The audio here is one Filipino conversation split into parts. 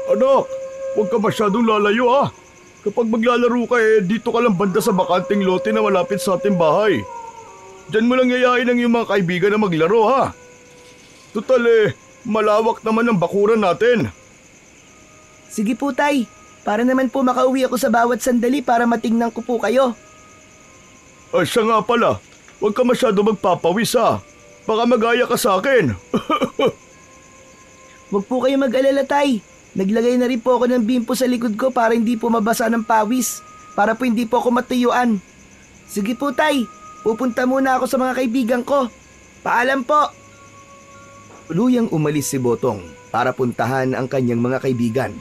Anak, huwag ka masyadong lalayo ha. Kapag maglalaro ka dito ka lang banda sa bakanting lote na malapit sa ating bahay. Diyan mo lang yayain ang iyong mga kaibigan na maglaro ha. Tutal malawak naman ang bakuran natin. Sige po, Tay. Para naman po makauwi ako sa bawat sandali para matingnan ko po kayo. Siya nga pala, huwag ka masyado magpapawis ha. Baka magaya ka sa akin. Huwag po kayo mag-alala, Tay. Naglagay na rin po ako ng bimpo sa likod ko para hindi po mabasa ng pawis. Para po hindi po ako matuyuan. Sige po, Tay. Pupunta muna ako sa mga kaibigan ko. Paalam po. Tuluyang umalis si Botong para puntahan ang kanyang mga kaibigan.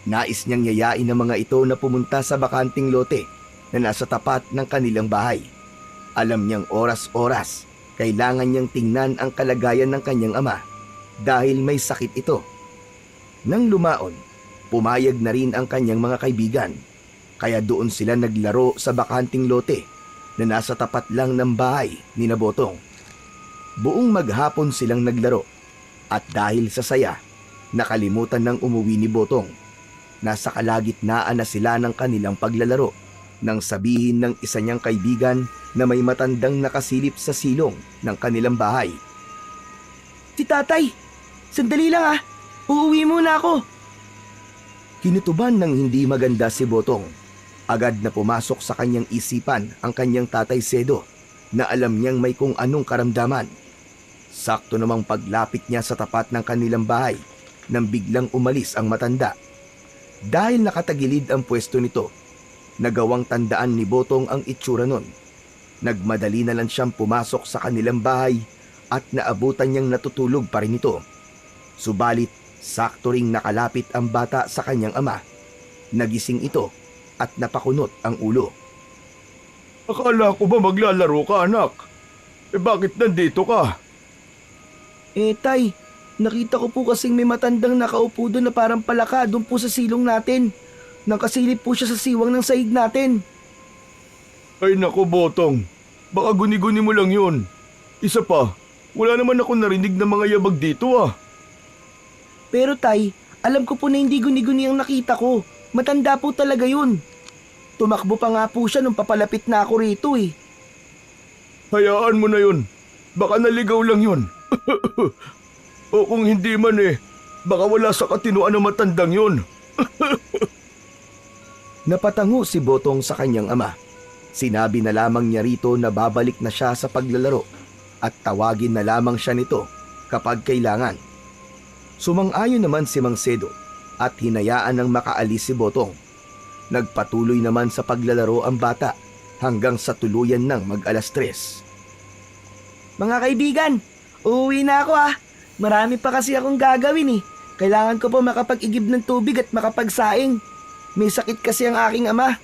Nais niyang yayain ang mga ito na pumunta sa bakanting lote na nasa tapat ng kanilang bahay. Alam niyang oras-oras kailangan niyang tingnan ang kalagayan ng kanyang ama dahil may sakit ito. Nang lumaon, pumayag na rin ang kanyang mga kaibigan kaya doon sila naglaro sa bakanting lote na nasa tapat lang ng bahay ni Botong. Buong maghapon silang naglaro at dahil sa saya, nakalimutan ng umuwi ni Botong. Nasa kalagitnaan na sila ng kanilang paglalaro nang sabihin ng isa niyang kaibigan na may matandang nakasilip sa silong ng kanilang bahay. Si Tatay, sandali lang ah. Uuwi muna ako. Kinutuban ng hindi maganda si Botong. Agad na pumasok sa kanyang isipan ang kanyang tatay Sedo na alam niyang may kung anong karamdaman. Sakto namang paglapit niya sa tapat ng kanilang bahay nang biglang umalis ang matanda. Dahil nakatagilid ang pwesto nito, nagawang tandaan ni Botong ang itsura nun. Nagmadali na lang siyang pumasok sa kanilang bahay at naabutan niyang natutulog pa rin ito. Subalit, sakto ring nakalapit ang bata sa kanyang ama. Nagising ito at napakunot ang ulo. Akala ko ba maglalaro ka, anak? Bakit nandito ka? Tay, nakita ko po kasing may matandang nakaupo doon na parang palaka doon po sa silong natin. Nakasilip po siya sa siwang ng sahig natin. Ay naku, Botong. Baka guni-guni mo lang yun. Isa pa, wala naman ako narinig ng mga yabag dito ah. Pero Tay, alam ko po na hindi guni-guni ang nakita ko. Matanda po talaga yun. Tumakbo pa nga po siya nung papalapit na ako rito eh. Hayaan mo na yun. Baka naligaw lang yun. O kung hindi man baka wala sa katinoan ng matandang yun. Napatango si Botong sa kanyang ama. Sinabi na lamang niya rito na babalik na siya sa paglalaro at tawagin na lamang siya nito kapag kailangan. Sumang-ayon naman si Mang Sedo at hinayaan ng makaalis si Botong. Nagpatuloy naman sa paglalaro ang bata hanggang sa tuluyan ng mag-alas 3. Mga kaibigan, uuwi na ako ah. Marami pa kasi akong gagawin eh. Kailangan ko po makapag-igib ng tubig at makapagsaing. May sakit kasi ang aking ama.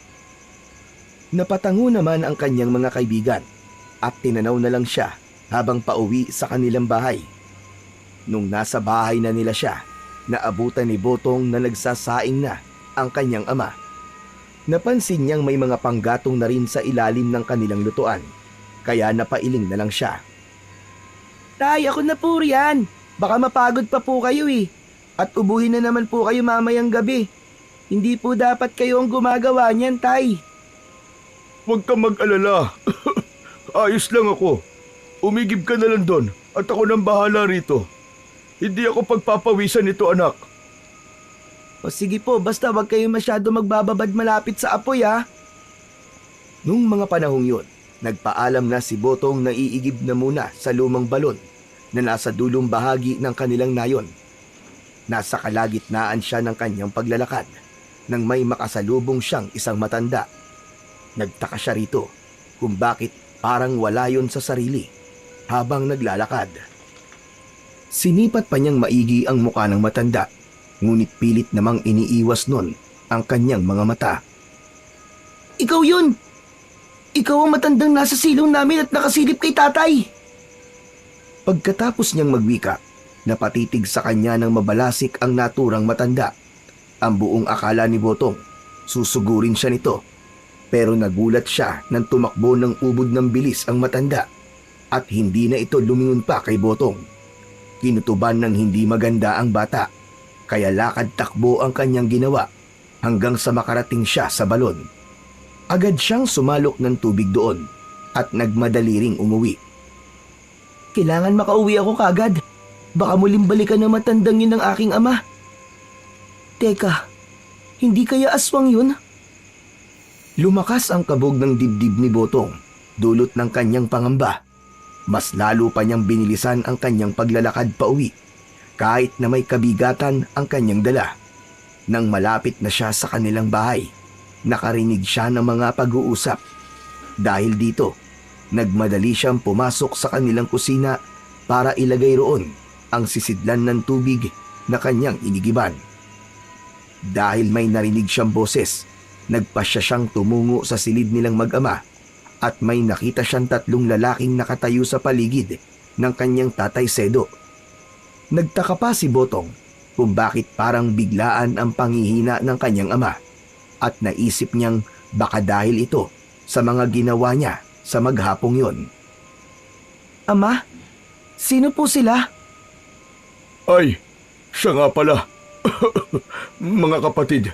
Napatango naman ang kanyang mga kaibigan at tinanaw na lang siya habang pauwi sa kanilang bahay. Nung nasa bahay na nila siya, naabutan ni Botong na nagsasaing na ang kanyang ama. Napansin niyang may mga panggatong na rin sa ilalim ng kanilang lutuan, kaya napailing na lang siya. Tay, ako na po riyan. Baka mapagod pa po kayo eh. At ubuhin na naman po kayo mamayang gabi. Hindi po dapat kayo ang gumagawa niyan, Tay. Huwag kang mag-alala. Ayos lang ako. Umigib ka na lang doon at ako nang bahala rito. Hindi ako pagpapawisan nito, anak. O sige po, basta wag kayo masyado magbababad malapit sa apoy ha. Nung mga panahong yun, nagpaalam na si Botong na iigib na muna sa lumang balon na nasa dulong bahagi ng kanilang nayon. Nasa kalagitnaan siya ng kanyang paglalakad nang may makasalubong siyang isang matanda. Nagtaka siya rito kung bakit parang wala yon sa sarili habang naglalakad. Sinipat pa niyang maigi ang muka ng matanda, ngunit pilit namang iniiwas nun ang kanyang mga mata. Ikaw yun! Ikaw ang matandang nasa silong namin at nakasilip kay tatay! Pagkatapos niyang magwika, napatitig sa kanya ng mabalasik ang naturang matanda. Ang buong akala ni Botong, susugurin siya nito. Pero nagulat siya nang tumakbo ng ubod ng bilis ang matanda at hindi na ito lumingon pa kay Botong. Kinutuban ng hindi maganda ang bata, kaya lakad-takbo ang kanyang ginawa hanggang sa makarating siya sa balon. Agad siyang sumalok ng tubig doon at nagmadali ring umuwi. Kailangan makauwi ako kagad. Baka muling balikan na matandang yun ng aking ama. Teka, hindi kaya aswang yun? Lumakas ang kabog ng dibdib ni Botong, dulot ng kanyang pangamba. Mas lalo pa niyang binilisan ang kanyang paglalakad pauwi, kahit na may kabigatan ang kanyang dala. Nang malapit na siya sa kanilang bahay, nakarinig siya ng mga pag-uusap. Dahil dito, nagmadali siyang pumasok sa kanilang kusina para ilagay roon ang sisidlan ng tubig na kanyang inigiban. Dahil may narinig siyang boses, nagpasya siyang tumungo sa silid nilang mag-ama at may nakita siyang 3 lalaking nakatayo sa paligid ng kanyang tatay Sedo. Nagtaka pa si Botong kung bakit parang biglaan ang panghihina ng kanyang ama at naisip niyang baka dahil ito sa mga ginawa niya sa maghapong yon. Ama, sino po sila? Ay, siya nga pala. Mga kapatid,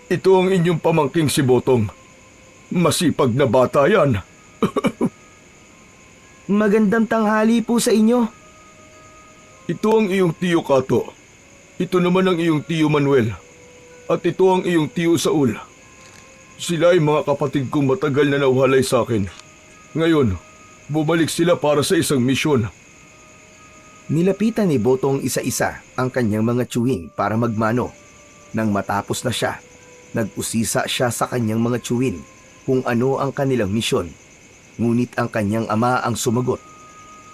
ito ang inyong pamangking si Botong. Masipag na bata yan. Magandang tanghali po sa inyo. Ito ang iyong tiyo Kato. Ito naman ang iyong tiyo Manuel. At ito ang iyong tiyo Saul. Sila ay mga kapatid kong matagal na nauhalay sa akin. Ngayon, bumalik sila para sa isang misyon. Nilapitan ni Botong isa-isa ang kanyang mga tiyuhin para magmano. Nang matapos na siya, nag-usisa siya sa kanyang mga tiyuhin kung ano ang kanilang misyon. Ngunit ang kanyang ama ang sumagot.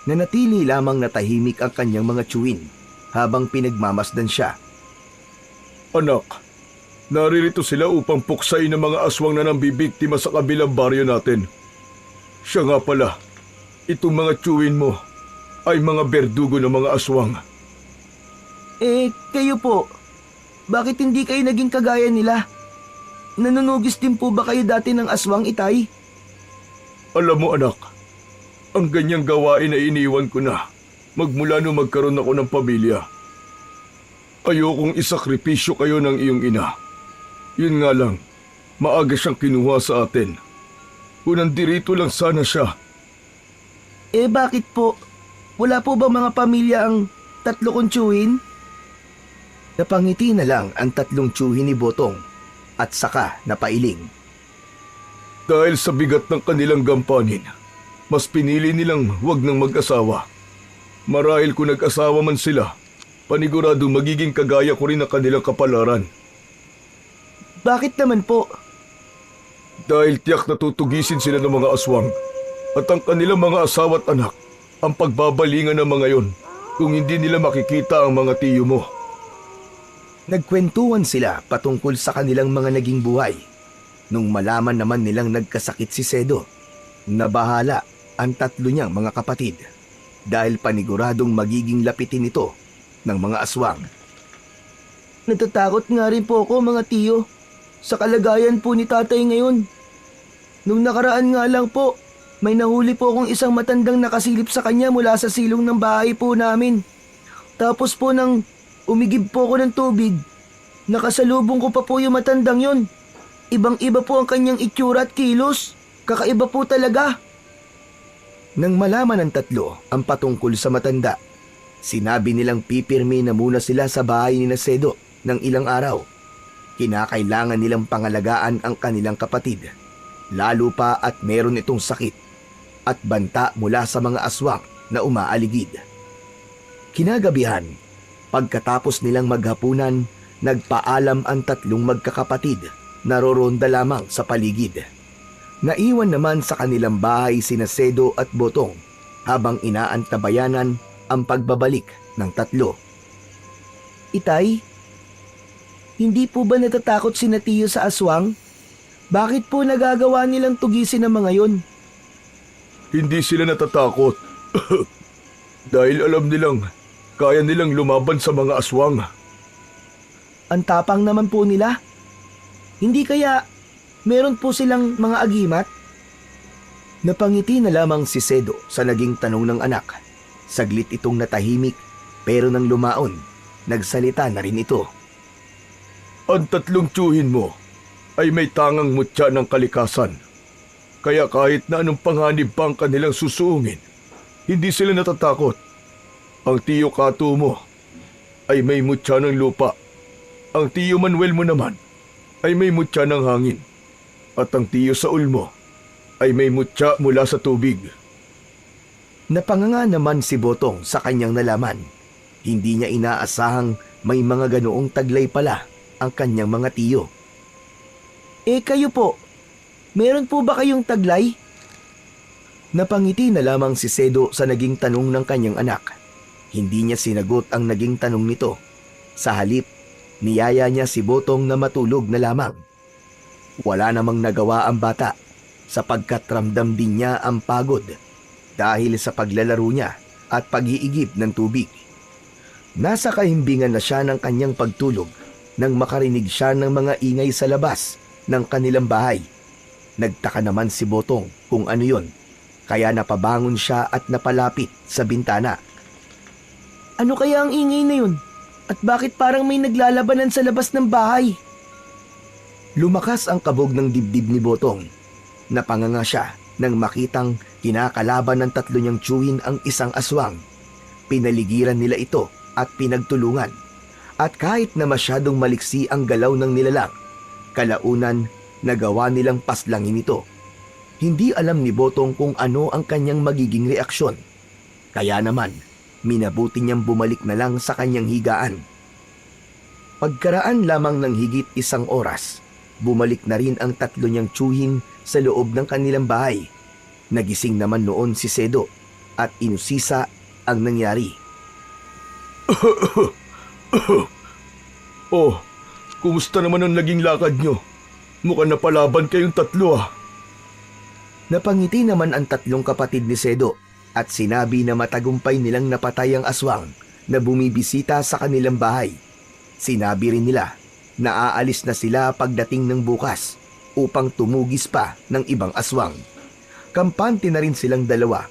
Nanatili lamang na tahimik ang kanyang mga tiyuhin habang pinagmamasdan siya. Anak, naririto sila upang puksain ng mga aswang na nambibiktima sa kabilang baryo natin. Siya nga pala, itong mga tiyuhin mo ay mga berdugo ng mga aswang. Kayo po, bakit hindi kayo naging kagaya nila? Nanunugis din po ba kayo dati ng aswang, Itay? Alam mo anak, ang ganyang gawain ay iniwan ko na magmula nung magkaroon ako ng pamilya. Ayokong isakripisyo kayo ng iyong ina. Yun nga lang, maaga siyang kinuha sa atin. Kung nandirito lang sana siya. Bakit po? Wala po ba mga pamilya ang 3 kong tiyuhin? Napangiti na lang ang 3 tiyuhin ni Botong at saka napailing. Dahil sa bigat ng kanilang gampanin, mas pinili nilang wag nang mag-asawa. Marahil kung nag-asawa man sila, panigurado magiging kagaya ko rin ang kanilang kapalaran. Bakit naman po? Dahil tiyak na tutugisin sila ng mga aswang at ang kanilang mga asawa at anak ang pagbabalingan ng mga yon kung hindi nila makikita ang mga tiyo mo. Nagkwentuhan sila patungkol sa kanilang mga naging buhay. Nung malaman naman nilang nagkasakit si Sedo, nabahala ang 3 niyang mga kapatid dahil paniguradong magiging lapitin ito ng mga aswang. Natatakot nga rin po ako, mga tiyo, sa kalagayan po ni tatay ngayon. Nung nakaraan nga lang po, may nahuli po akong isang matandang nakasilip sa kanya mula sa silong ng bahay po namin. Tapos po nang umigib po ako ng tubig, nakasalubong ko pa po yung matandang yon. Ibang-iba po ang kanyang itsura at kilos. Kakaiba po talaga. Nang malaman ng 3 ang patungkol sa matanda, sinabi nilang pipirmi na muna sila sa bahay ni Sedo ng ilang araw. Kinakailangan nilang pangalagaan ang kanilang kapatid, lalo pa at meron itong sakit at banta mula sa mga aswang na umaaligid. Kinagabihan, pagkatapos nilang maghapunan, nagpaalam ang 3 magkakapatid na roronda lamang sa paligid. Naiwan naman sa kanilang bahay sina Sedo at Botong habang inaantabayanan ang pagbabalik ng 3. Itay, hindi po ba natatakot si Tiyo sa aswang? Bakit po nagagawa nilang tugisin ang mga yon? Hindi sila natatakot. Dahil alam nilang kaya nilang lumaban sa mga aswang. Ang tapang naman po nila. Hindi kaya meron po silang mga agimat? Napangiti na lamang si Sedo sa naging tanong ng anak. Saglit itong natahimik pero nang lumaon, nagsalita na rin ito. Ang tatlong tiyuhin mo ay may tangang mutya ng kalikasan. Kaya kahit na anong panganib pa ang kanilang susuungin, hindi sila natatakot. Ang tiyo Kato mo ay may mutya ng lupa. Ang tiyo Manuel mo naman ay may mutya ng hangin. At ang tiyo Saul mo ay may mutya mula sa tubig. Napanganga naman si Botong sa kanyang nalaman. Hindi niya inaasahang may mga ganoong taglay pala ang kanyang mga tiyo. Kayo po, meron po ba kayong taglay? Napangiti na lamang si Sedo sa naging tanong ng kanyang anak. Hindi niya sinagot ang naging tanong nito. Sa halip, niyaya niya si Botong na matulog na lamang. Wala namang nagawa ang bata sapagkat ramdam din niya ang pagod dahil sa paglalaro niya at pag-iigib ng tubig. Nasa kahimbingan na siya ng kanyang pagtulog nang makarinig siya ng mga ingay sa labas ng kanilang bahay. Nagtaka naman si Botong kung ano yon, kaya napabangon siya at napalapit sa bintana. Ano kaya ang ingay na yun? At bakit parang may naglalabanan sa labas ng bahay? Lumakas ang kabog ng dibdib ni Botong. Napanganga siya nang makitang kinakalaban ng tatlo niyang tiyuhin ang isang aswang. Pinaligiran nila ito at pinagtulungan. At kahit na masyadong maliksi ang galaw ng nilalang, kalaunan nagawa nilang paslangin ito. Hindi alam ni Botong kung ano ang kanyang magiging reaksyon. Kaya naman, minabuti niyang bumalik na lang sa kanyang higaan. Pagkaraan lamang ng higit 1 oras, bumalik na rin ang tatlo niyang tiyuhin sa loob ng kanilang bahay. Nagising naman noon si Sedo at inusisa ang nangyari. Oh, kumusta naman ang naging lakad nyo? Mukhang napalaban kayong tatlo ah. Napangiti naman ang tatlong kapatid ni Sedo at sinabi na matagumpay nilang napatay ang aswang na bumibisita sa kanilang bahay. Sinabi rin nila na aalis na sila pagdating ng bukas upang tumugis pa ng ibang aswang. Kampante na rin silang dalawa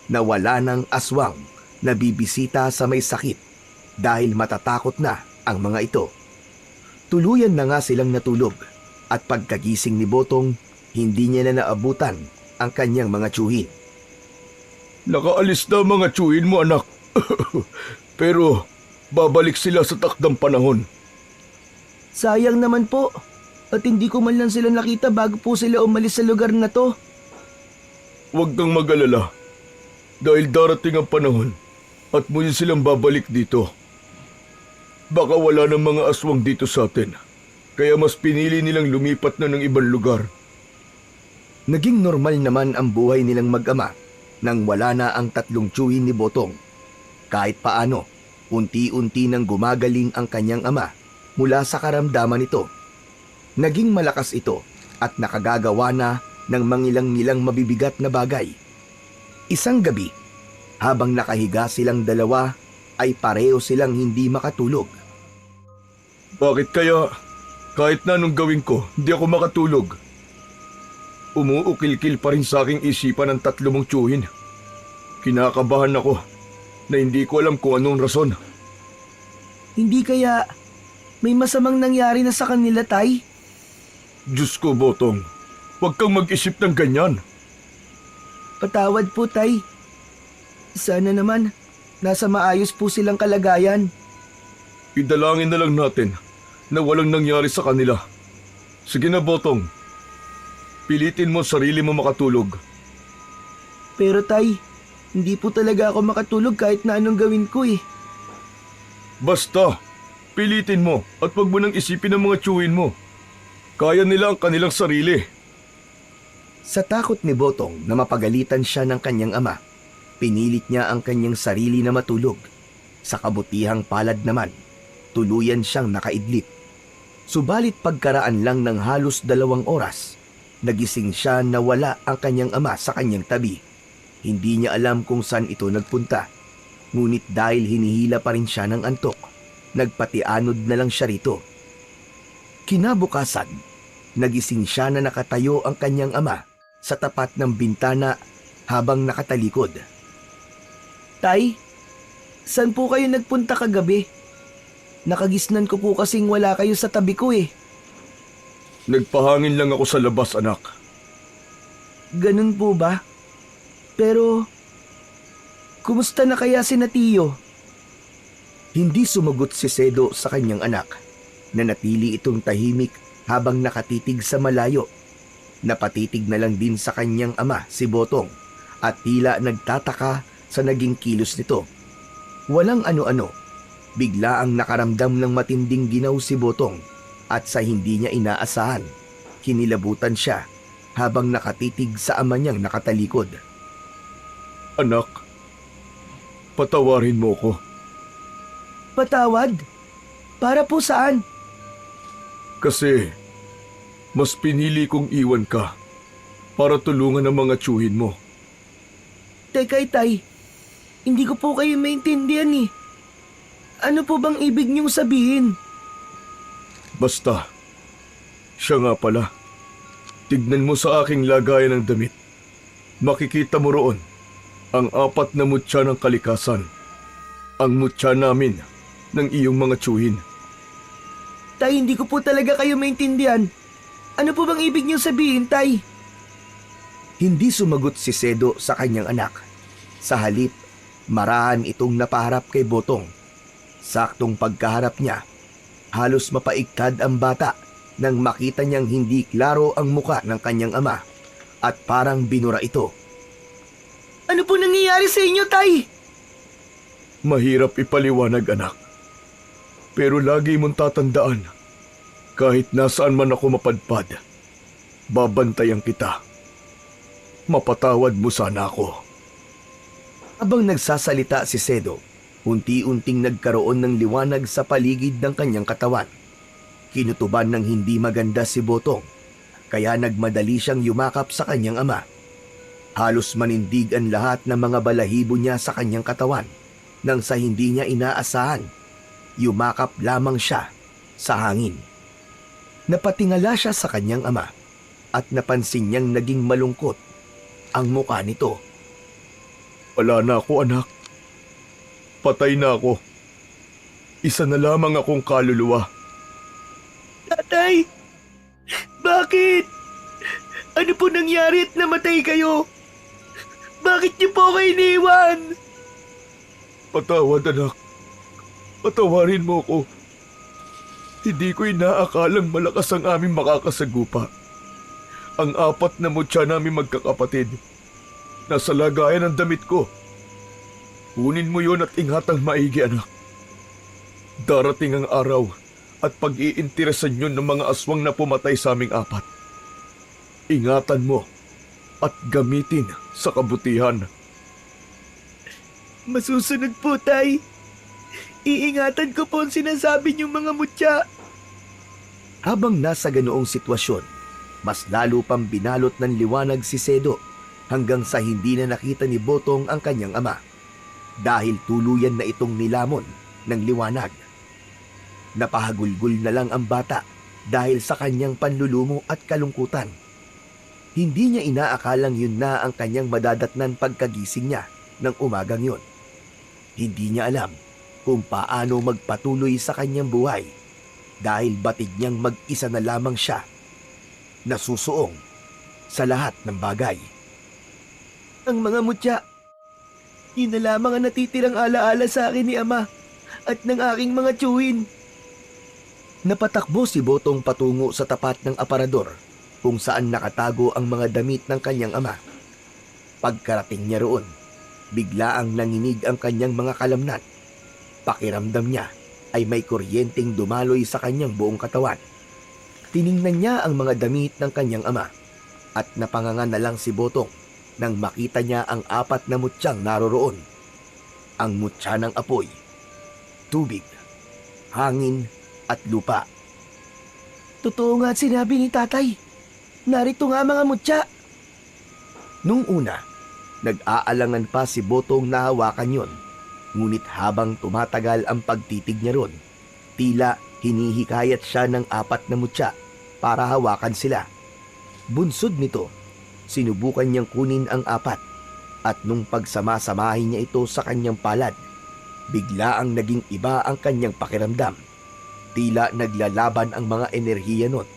na wala ng aswang na bibisita sa may sakit dahil matatakot na ang mga ito. Tuluyan na nga silang natulog at pagkagising ni Botong, hindi niya na naabutan ang kanyang mga tiyuhin. Nakaalis na mga tiyuhin mo anak. Pero babalik sila sa takdang panahon. Sayang naman po. At hindi ko man lang sila nakita bago po sila umalis sa lugar na to. Huwag kang mag-alala. Dahil darating ang panahon at muli silang babalik dito. Baka wala ng mga aswang dito sa atin. Kaya mas pinili nilang lumipat na ng ibang lugar. Naging normal naman ang buhay nilang mag-ama nang wala na ang tatlong tiyuhin ni Botong. Kahit paano, unti-unti nang gumagaling ang kanyang ama mula sa karamdaman nito. Naging malakas ito at nakagagawa na ng mangilang-ngilang mabibigat na bagay. Isang gabi, habang nakahiga silang dalawa, ay pareho silang hindi makatulog. Bakit kaya kahit na anong gawin ko, hindi ako makatulog? Umuukil-kil pa rin sa aking isipan ng tatlo mong tiyuhin. Kinakabahan ako na hindi ko alam kung anong rason. Hindi kaya may masamang nangyari na sa kanila, Tay? Diyos ko, Botong. Huwag kang mag-isip ng ganyan. Patawad po, Tay. Sana naman nasa maayos po silang kalagayan. Idalangin na lang natin na walang nangyari sa kanila. Sige na, Botong. Pilitin mo sarili mo makatulog. Pero Tay, hindi po talaga ako makatulog kahit na anong gawin ko eh. Basta, pilitin mo at wag mo nang isipin ang mga tiyuhin mo. Kaya nila ang kanilang sarili. Sa takot ni Botong na mapagalitan siya ng kanyang ama, pinilit niya ang kanyang sarili na matulog. Sa kabutihang palad naman, tuluyan siyang nakaidlip. Subalit pagkaraan lang ng halos 2 oras, nagising siya na wala ang kanyang ama sa kanyang tabi. Hindi niya alam kung saan ito nagpunta. Ngunit dahil hinihila pa rin siya ng antok, nagpatianod na lang siya rito. Kinabukasan, nagising siya na nakatayo ang kanyang ama sa tapat ng bintana habang nakatalikod. Tay, saan po kayo nagpunta kagabi? Nakagisnan ko po kasing wala kayo sa tabi ko eh. Nagpahangin lang ako sa labas, anak. Ganun po ba? Pero, kumusta na kaya si Tiyo? Hindi sumagot si Sedo sa kanyang anak. Nanatili itong tahimik habang nakatitig sa malayo. Napatitig na lang din sa kanyang ama, si Botong, at tila nagtataka sa naging kilos nito. Walang ano-ano, bigla ang nakaramdam ng matinding ginaw si Botong at sa hindi niya inaasahan, kinilabutan siya habang nakatitig sa ama niyang nakatalikod. Anak, patawarin mo ko. Patawad? Para po saan? Kasi mas pinili kong iwan ka para tulungan ang mga tiyuhin mo. Teka, Tay. Hindi ko po kayo maintindihan eh. Ano po bang ibig niyong sabihin? Basta, siya nga pala. Tignan mo sa aking lagayan ng damit. Makikita mo roon ang 4 na mutya ng kalikasan. Ang mutya namin ng iyong mga tiyuhin. Tay, hindi ko po talaga kayo maintindihan. Ano po bang ibig niyong sabihin, Tay? Hindi sumagot si Sedo sa kanyang anak. Sa halip, marahan itong napaharap kay Botong. Saktong pagkaharap niya, halos mapaigtad ang bata nang makita niyang hindi klaro ang muka ng kanyang ama at parang binura ito. Ano po nangyayari sa inyo, Tay? Mahirap ipaliwanag, anak. Pero lagi mong tatandaan, kahit nasaan man ako mapadpad, babantayan kita. Mapatawad mo sana ako. Habang nagsasalita si Sedo, unti-unting nagkaroon ng liwanag sa paligid ng kanyang katawan. Kinutuban ng hindi maganda si Botong, kaya nagmadali siyang yumakap sa kanyang ama. Halos manindig ang lahat ng mga balahibo niya sa kanyang katawan nang sa hindi niya inaasahan, yumakap lamang siya sa hangin. Napatingala siya sa kanyang ama at napansin niyang naging malungkot ang mukha nito. Wala na ako, anak. Patay na ako. Isa na lamang akong kaluluwa. Tatay! Bakit? Ano po nangyari at namatay kayo? Bakit niyo po ako iniwan? Patawad, anak. Patawarin mo ko. Hindi ko inaakalang malakas ang aming makakasagupa. Ang 4 na mutya namin magkakapatid. Nasa lagayan ng damit ko. Kunin mo yon at ingatang maigi, anak. Darating ang araw at pag-iinteresan yun ng mga aswang na pumatay sa aming 4. Ingatan mo at gamitin sa kabutihan. Masusunod po, Tay. Iingatan ko po ang sinasabi niyong mga mutya. Habang nasa ganoong sitwasyon, mas lalo pang binalot ng liwanag si Sedo hanggang sa hindi na nakita ni Botong ang kanyang ama dahil tuluyan na itong nilamon ng liwanag. Napahagulgul na lang ang bata dahil sa kanyang panlulumo at kalungkutan. Hindi niya inaakalang yun na ang kanyang madadatnan pagkagising niya ng umagang yun. Hindi niya alam kung paano magpatuloy sa kanyang buhay dahil batid niyang mag-isa na lamang siya, nasusuong sa lahat ng bagay. Ang mga mutya, yun na lamang ang natitirang alaala sa akin ni Ama at ng aking mga tiyuhin. Napatakbo si Botong patungo sa tapat ng aparador kung saan nakatago ang mga damit ng kanyang ama. Pagkarating niya roon, bigla ang nanginig ang kanyang mga kalamnan. Pakiramdam niya ay may kuryenteng dumaloy sa kanyang buong katawan. Tiningnan niya ang mga damit ng kanyang ama at napanganga na lang si Botong nang makita niya ang 4 na mutyang naroroon. Ang mutya ng apoy, tubig, hangin at lupa. Totoo nga at sinabi ni Tatay. Narito nga mga mutya. Nung una, nag-aalangan pa si Botong na hawakan yon. Ngunit habang tumatagal ang pagtitig niya ron, tila hinihikayat siya ng 4 na mutya para hawakan sila. Bunsod nito, sinubukan niyang kunin ang 4 at nung pagsama-samahin niya ito sa kanyang palad, bigla ang naging iba ang kanyang pakiramdam. Tila naglalaban ang mga enerhiya nun,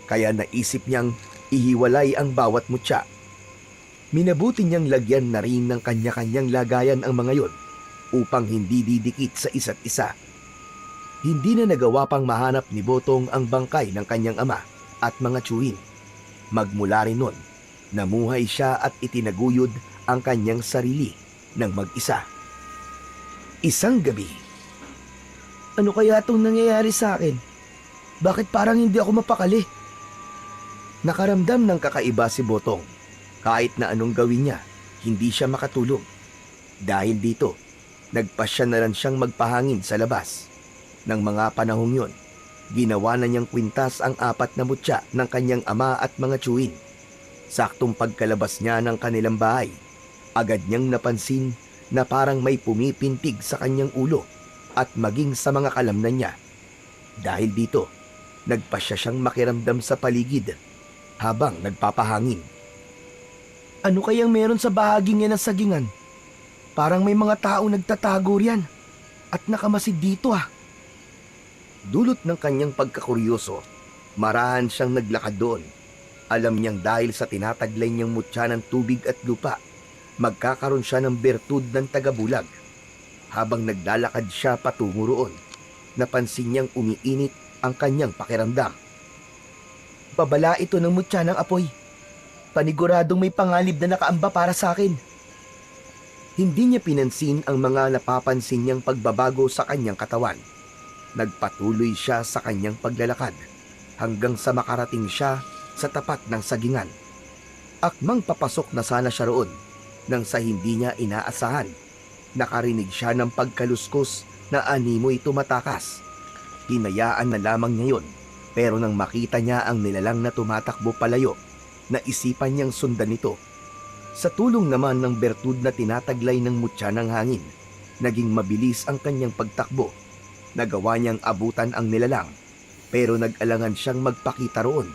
kaya naisip niyang ihiwalay ang bawat mutya. Minabuti niyang lagyan na rin ng kanya-kanyang lagayan ang mga yon upang hindi didikit sa isa't isa. Hindi na nagawa pang mahanap ni Botong ang bangkay ng kanyang ama at mga tiyuhin. Magmula rin nun, namuhay siya at itinaguyod ang kanyang sarili ng mag-isa. Isang gabi, Ano kaya itong nangyayari sa akin? Bakit parang hindi ako mapakali? nakaramdam ng kakaiba si Botong. Kahit na anong gawin niya, hindi siya makatulog. Dahil dito, nagpasya na lang siyang magpahangin sa labas. Nang mga panahong yon, ginawa na niyang kwintas ang 4 na mutya ng kanyang ama at mga tiyuhin. Saktong pagkalabas niya ng kanilang bahay, agad niyang napansin na parang may pumipintig sa kanyang ulo at maging sa mga kalamnan niya. Dahil dito, nagpasya siyang makiramdam sa paligid habang nagpapahangin. Ano kayang meron sa bahaging yan ng sagingan? Parang may mga tao nagtatago riyan. At nakamasid dito ah. Dulot ng kanyang pagkakuryoso, marahan siyang naglakad doon. Alam niyang dahil sa tinataglay niyang mutya ng tubig at lupa, magkakaroon siya ng bertud ng tagabulag. Habang naglalakad siya patungo roon, napansin niyang umiinit ang kanyang pakiramdam. Babala ito ng mutya ng apoy. Paniguradong may pangalib na nakaamba para sa akin. Hindi niya pinansin ang mga napapansin niyang pagbabago sa kanyang katawan. Nagpatuloy siya sa kanyang paglalakad hanggang sa makarating siya sa tapat ng sagingan. Akmang papasok na sana siya roon nang sa hindi niya inaasahan. Nakarinig siya ng pagkaluskos na animoy tumatakas. Hinayaan na lamang niya yun, pero nang makita niya ang nilalang na tumatakbo palayo, naisipan niyang sundan ito. Sa tulong naman ng bertud na tinataglay ng mutya ng hangin, naging mabilis ang kanyang pagtakbo. Nagawa niyang abutan ang nilalang, pero nag-alangan siyang magpakita roon,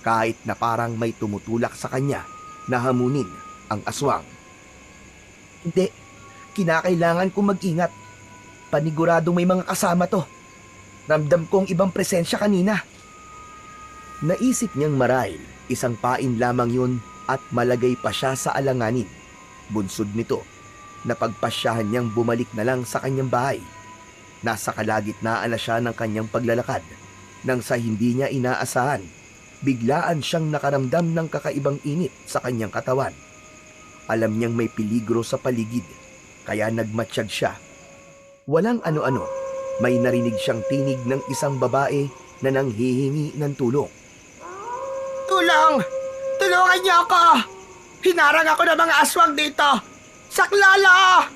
kahit na parang may tumutulak sa kanya na hamunin ang aswang. Hindi, kinakailangan kong mag-ingat. Paniguradong may mga kasama to. Ramdam kong ibang presensya kanina. Naisip niyang marahil isang pain lamang yun at malagay pa siya sa alanganin. Bunsod nito, napagpasyahan niyang bumalik na lang sa kanyang bahay. Nasa kalagitnaan na siya ng kanyang paglalakad nang sa hindi niya inaasahan, biglaan siyang nakaramdam ng kakaibang init sa kanyang katawan. Alam niyang may peligro sa paligid, kaya nagmatsyag siya. Walang ano-ano, may narinig siyang tinig ng isang babae na nanghihingi ng tulong. Tulong! Tulungan niyo ako! Hinarang ako ng mga aswang dito! Saklala!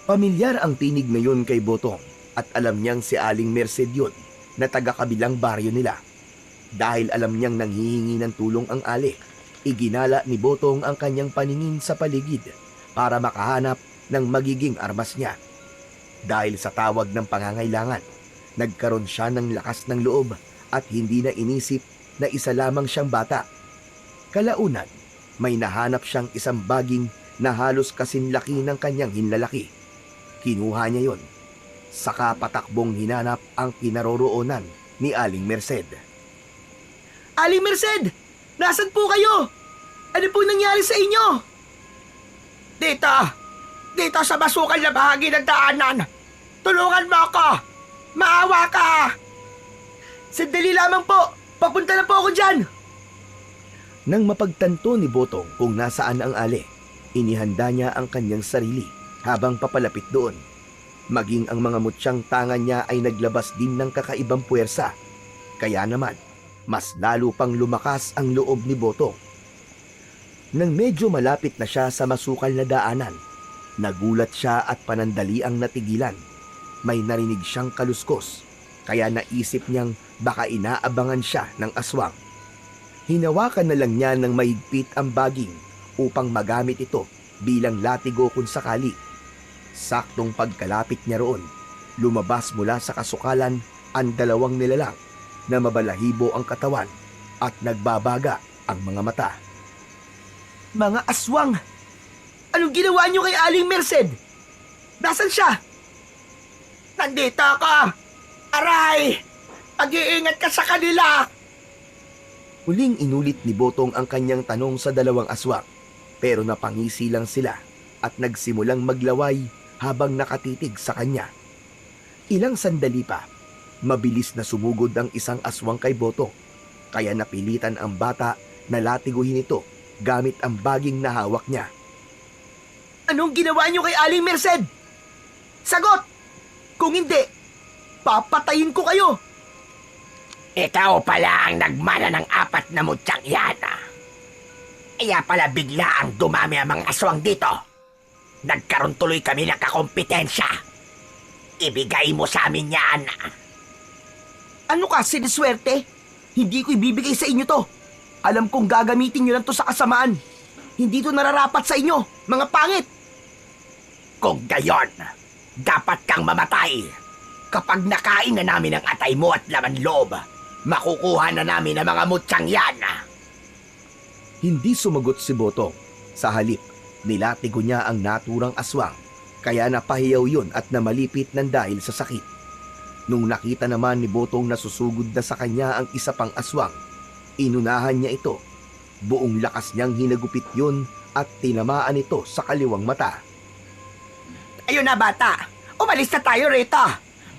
Pamilyar ang tinig na yun kay Botong at alam niyang si Aling Merced yun na taga-kabilang baryo nila. Dahil alam niyang nanghihingi ng tulong ang ali, iginala ni Botong ang kanyang paningin sa paligid para makahanap ng magiging armas niya. Dahil sa tawag ng pangangailangan, nagkaroon siya ng lakas ng loob at hindi na inisip na isa lamang siyang bata. Kalaunan, may nahanap siyang isang baging na halos kasinlaki ng kanyang hinlalaki. Kinuha niya yon. Saka patakbong hinanap ang kinaroroonan ni Aling Merced. Aling Merced! Nasaan po kayo? Ano po nangyari sa inyo? Dito! Dito sa masukal na bahagi ng daanan! Tulungan mo ako! Maawa ka! Sandali lamang po! Papunta na po ako dyan! Nang mapagtanto ni Botong kung nasaan ang ali, inihanda niya ang kanyang sarili habang papalapit doon. Maging ang mga mutsyang tangan niya ay naglabas din ng kakaibang puwersa. Kaya naman, mas lalo pang lumakas ang loob ni Botong. Nang medyo malapit na siya sa masukal na daanan, nagulat siya at panandaliang natigilan. May narinig siyang kaluskos, kaya naisip niyang baka inaabangan siya ng aswang. Hinawakan na lang niya ng mahigpit ang baging upang magamit ito bilang latigo kung sakali. Saktong pagkalapit niya roon, lumabas mula sa kasukalan ang 2 nilalang na mabalahibo ang katawan at nagbabaga ang mga mata. Mga aswang! Anong ginawa niyo kay Aling Merced? Nasaan siya? Nandito ako! Aray! Mag-iingat ka sa kanila! Huling inulit ni Botong ang kanyang tanong sa dalawang aswang, pero napangisi lang sila at nagsimulang maglaway habang nakatitig sa kanya. Ilang sandali pa, mabilis na sumugod ang isang aswang kay Botong, kaya napilitan ang bata na latiguhin ito gamit ang baging na hawak niya. Anong ginawa niyo kay Aling Merced? Sagot! Kung hindi, papatayin ko kayo! Ikaw pala ang nagmana ng 4 na mutyang yan. Kaya pala bigla ang dumami ang mga aswang dito. Nagkaroon tuloy kami ng kakompetensya. Ibigay mo sa amin yan. Ano ka, siniswerte? Hindi ko ibibigay sa inyo to. Alam kong gagamitin nyo lang to sa kasamaan. Hindi to nararapat sa inyo, mga pangit! Kung gayon, dapat kang mamatay. Kapag nakain na namin ang atay mo at laman loob, makukuha na namin ang mga mutyang yan. Hindi sumagot si Botong. Sa halip, nilatigo niya ang naturang aswang, kaya napahiyaw yun at namalipit ng dahil sa sakit. Nung nakita naman ni Botong na susugod na sa kanya ang isa pang aswang, inunahan niya ito. Buong lakas niyang hinagupit yun at tinamaan ito sa kaliwang mata. Ayun na bata, umalis na tayo rito.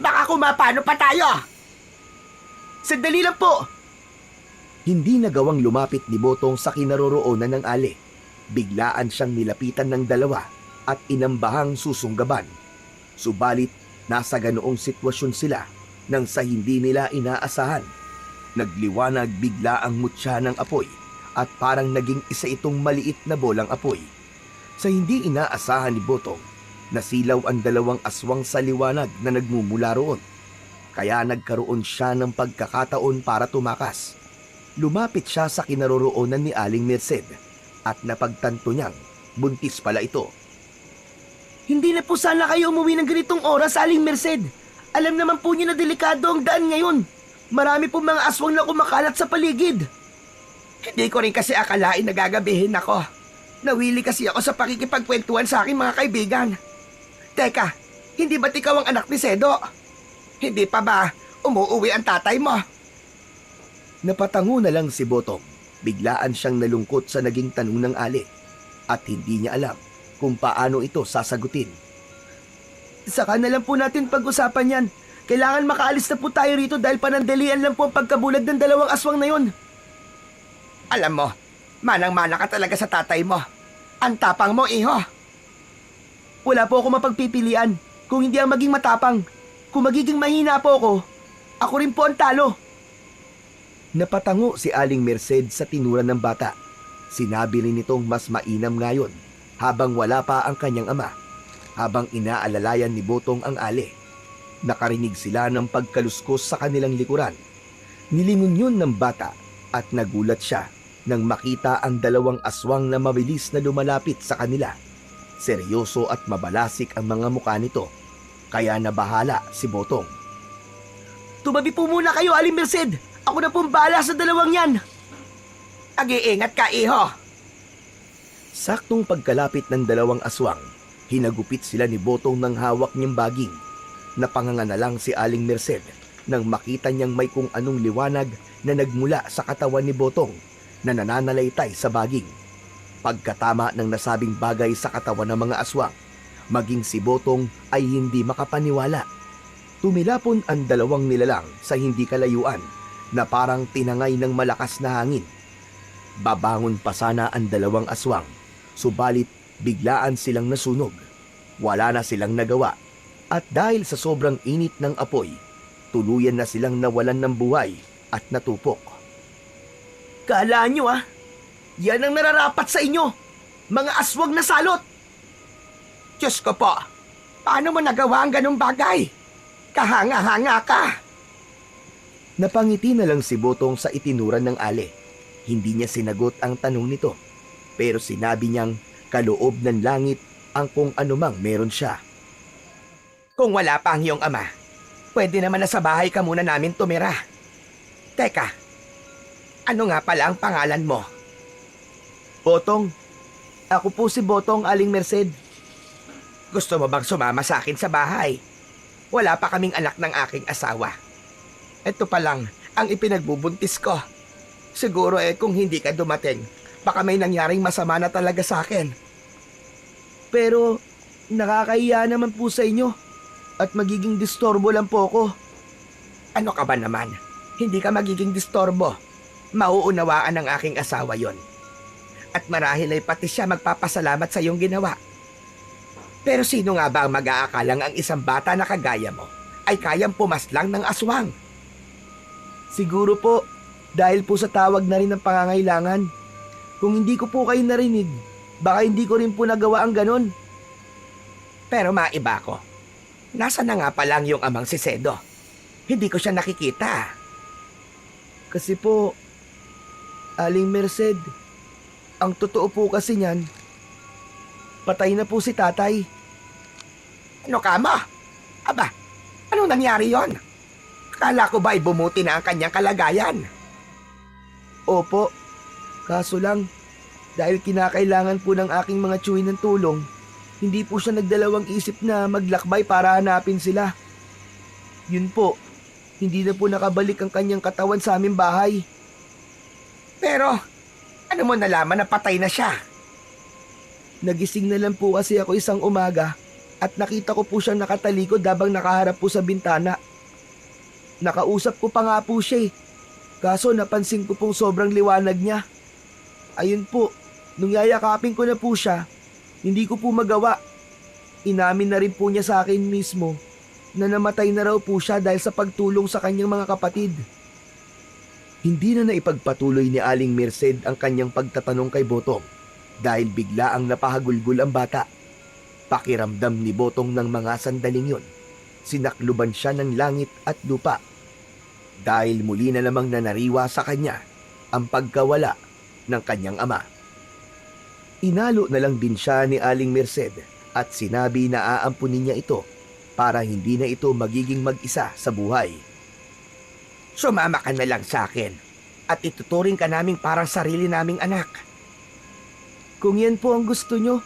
Baka kumapano pa tayo. Sandali lang po! Hindi nagawang lumapit ni Botong sa kinaroroonan ng ali. Biglaan siyang nilapitan ng dalawa at inambahang susunggaban. Subalit, nasa ganoong sitwasyon sila nang sa hindi nila inaasahan. Nagliwanag bigla ang mutya ng apoy at parang naging isa itong maliit na bolang apoy. Sa hindi inaasahan ni Botong, nasilaw ang dalawang aswang sa liwanag na nagmumula roon. Kaya nagkaroon siya ng pagkakataon para tumakas. Lumapit siya sa kinaroroonan ni Aling Merced at napagtanto niyang buntis pala ito. Hindi na po sana kayo umuwi ng ganitong oras, Aling Merced. Alam naman po niyo na delikado ang daan ngayon. Marami po mga aswang na kumakalat sa paligid. Hindi ko rin kasi akalain na gagabihin ako. Nawili kasi ako sa pakikipagkwentuhan sa aking mga kaibigan. Teka, hindi ba't ikaw ang anak ni Sedo? Hindi pa ba umuuwi ang tatay mo? Napatango na lang si Botong. Biglaan siyang nalungkot sa naging tanong ng ali at hindi niya alam kung paano ito sasagutin. Saka na lang po natin pag-usapan yan. Kailangan makaalis na po tayo rito dahil panandalian lang po ang pagkabulag ng dalawang aswang na yon. Alam mo, manang-mana ka talaga sa tatay mo. Ang tapang mo, iho. Wala po ako mapagpipilian kung hindi ang maging matapang. Kung magiging mahina po ako rin po ang talo. Napatango si Aling Merced sa tinura ng bata. Sinabi rin nitong mas mainam ngayon habang wala pa ang kanyang ama. Habang inaalalayan ni Botong ang ali, nakarinig sila ng pagkaluskos sa kanilang likuran. Nilingon yun ng bata at nagulat siya nang makita ang dalawang aswang na mabilis na lumalapit sa kanila. Seryoso at mabalasik ang mga mukha nito, kaya nabahala si Botong. Tumabi po muna kayo, Aling Merced. Ako na pong bahala sa dalawang yan. Ag-iingat ka, iho. Saktong pagkalapit ng dalawang aswang, hinagupit sila ni Botong ng hawak niyang baging. Napanganga na lang si Aling Merced nang makita niyang may kung anong liwanag na nagmula sa katawan ni Botong na nananalaytay sa baging. Pagkatama ng nasabing bagay sa katawan ng mga aswang, maging si Botong ay hindi makapaniwala. Tumilapon ang dalawang nilalang sa hindi kalayuan na parang tinangay ng malakas na hangin. Babangon pa sana ang dalawang aswang, subalit biglaan silang nasunog. Wala na silang nagawa at dahil sa sobrang init ng apoy, tuluyan na silang nawalan ng buhay at natupok. Kala nyo yan ang nararapat sa inyo, mga aswang na salot. Diyos ko po, paano mo nagawa ang ganong bagay? Kahanga-hanga ka. Napangiti na lang si Botong sa itinuran ng ali. Hindi niya sinagot ang tanong nito, pero sinabi niyang kaloob ng langit ang kung anumang meron siya. Kung wala pa ang iyong ama, pwede naman na sa bahay ka muna namin tumira. Teka, ano nga pala ang pangalan mo? Botong. Ako po si Botong, Aling Merced. Gusto mo bang sumama sa akin sa bahay? Wala pa kaming anak ng aking asawa. Ito pa lang ang ipinagbubuntis ko. Siguro kung hindi ka dumating, baka may nangyaring masama na talaga sa akin. Pero nakakahiya naman po sa inyo at magiging distorbo lang po ako. Ano ka ba naman? Hindi ka magiging distorbo. Mauunawaan ng aking asawa yon. At marahil ay pati siya magpapasalamat sa iyong ginawa. Pero sino nga ba ang mag-aakalang ang isang bata na kagaya mo ay kayang pumaslang ng aswang? Siguro po, dahil po sa tawag na rin ng pangangailangan. Kung hindi ko po kayo narinig, baka hindi ko rin po nagawa ang ganon. Pero maiba ko. Nasa na nga pa lang yung amang si Sedo? Hindi ko siya nakikita. Kasi po, Aling Merced, ang totoo po kasi niyan, patay na po si tatay. Ano ka mo? Aba, anong nangyari yon? Kala ko ba ay bumuti na ang kanyang kalagayan? Opo, kaso lang, dahil kinakailangan po ng aking mga tsuhin ng tulong, hindi po siya nagdalawang isip na maglakbay para hanapin sila. Yun po, hindi na po nakabalik ang kanyang katawan sa aming bahay. Pero, ano mo nalaman na patay na siya? Nagising na lang po kasi ako isang umaga at nakita ko po siyang nakatalikod habang nakaharap po sa bintana. Nakausap ko pa nga po siya kaso napansin ko pong sobrang liwanag niya. Ayun po, nung yayakapin ko na po siya, hindi ko po magawa. Inamin na rin po niya sa akin mismo na namatay na raw po siya dahil sa pagtulong sa kanyang mga kapatid. Hindi na naipagpatuloy ni Aling Merced ang kanyang pagtatanong kay Botong dahil bigla ang napahagulgol ang bata. Pakiramdam ni Botong ng mga sandaling yun, sinakluban siya ng langit at lupa. Dahil muli na namang nanariwa sa kanya ang pagkawala ng kanyang ama. Inalo na lang din siya ni Aling Merced at sinabi na aampunin niya ito para hindi na ito magiging mag-isa sa buhay. Sumama ka na lang sa akin at ituturing ka naming parang sarili naming anak. Kung yan po ang gusto nyo,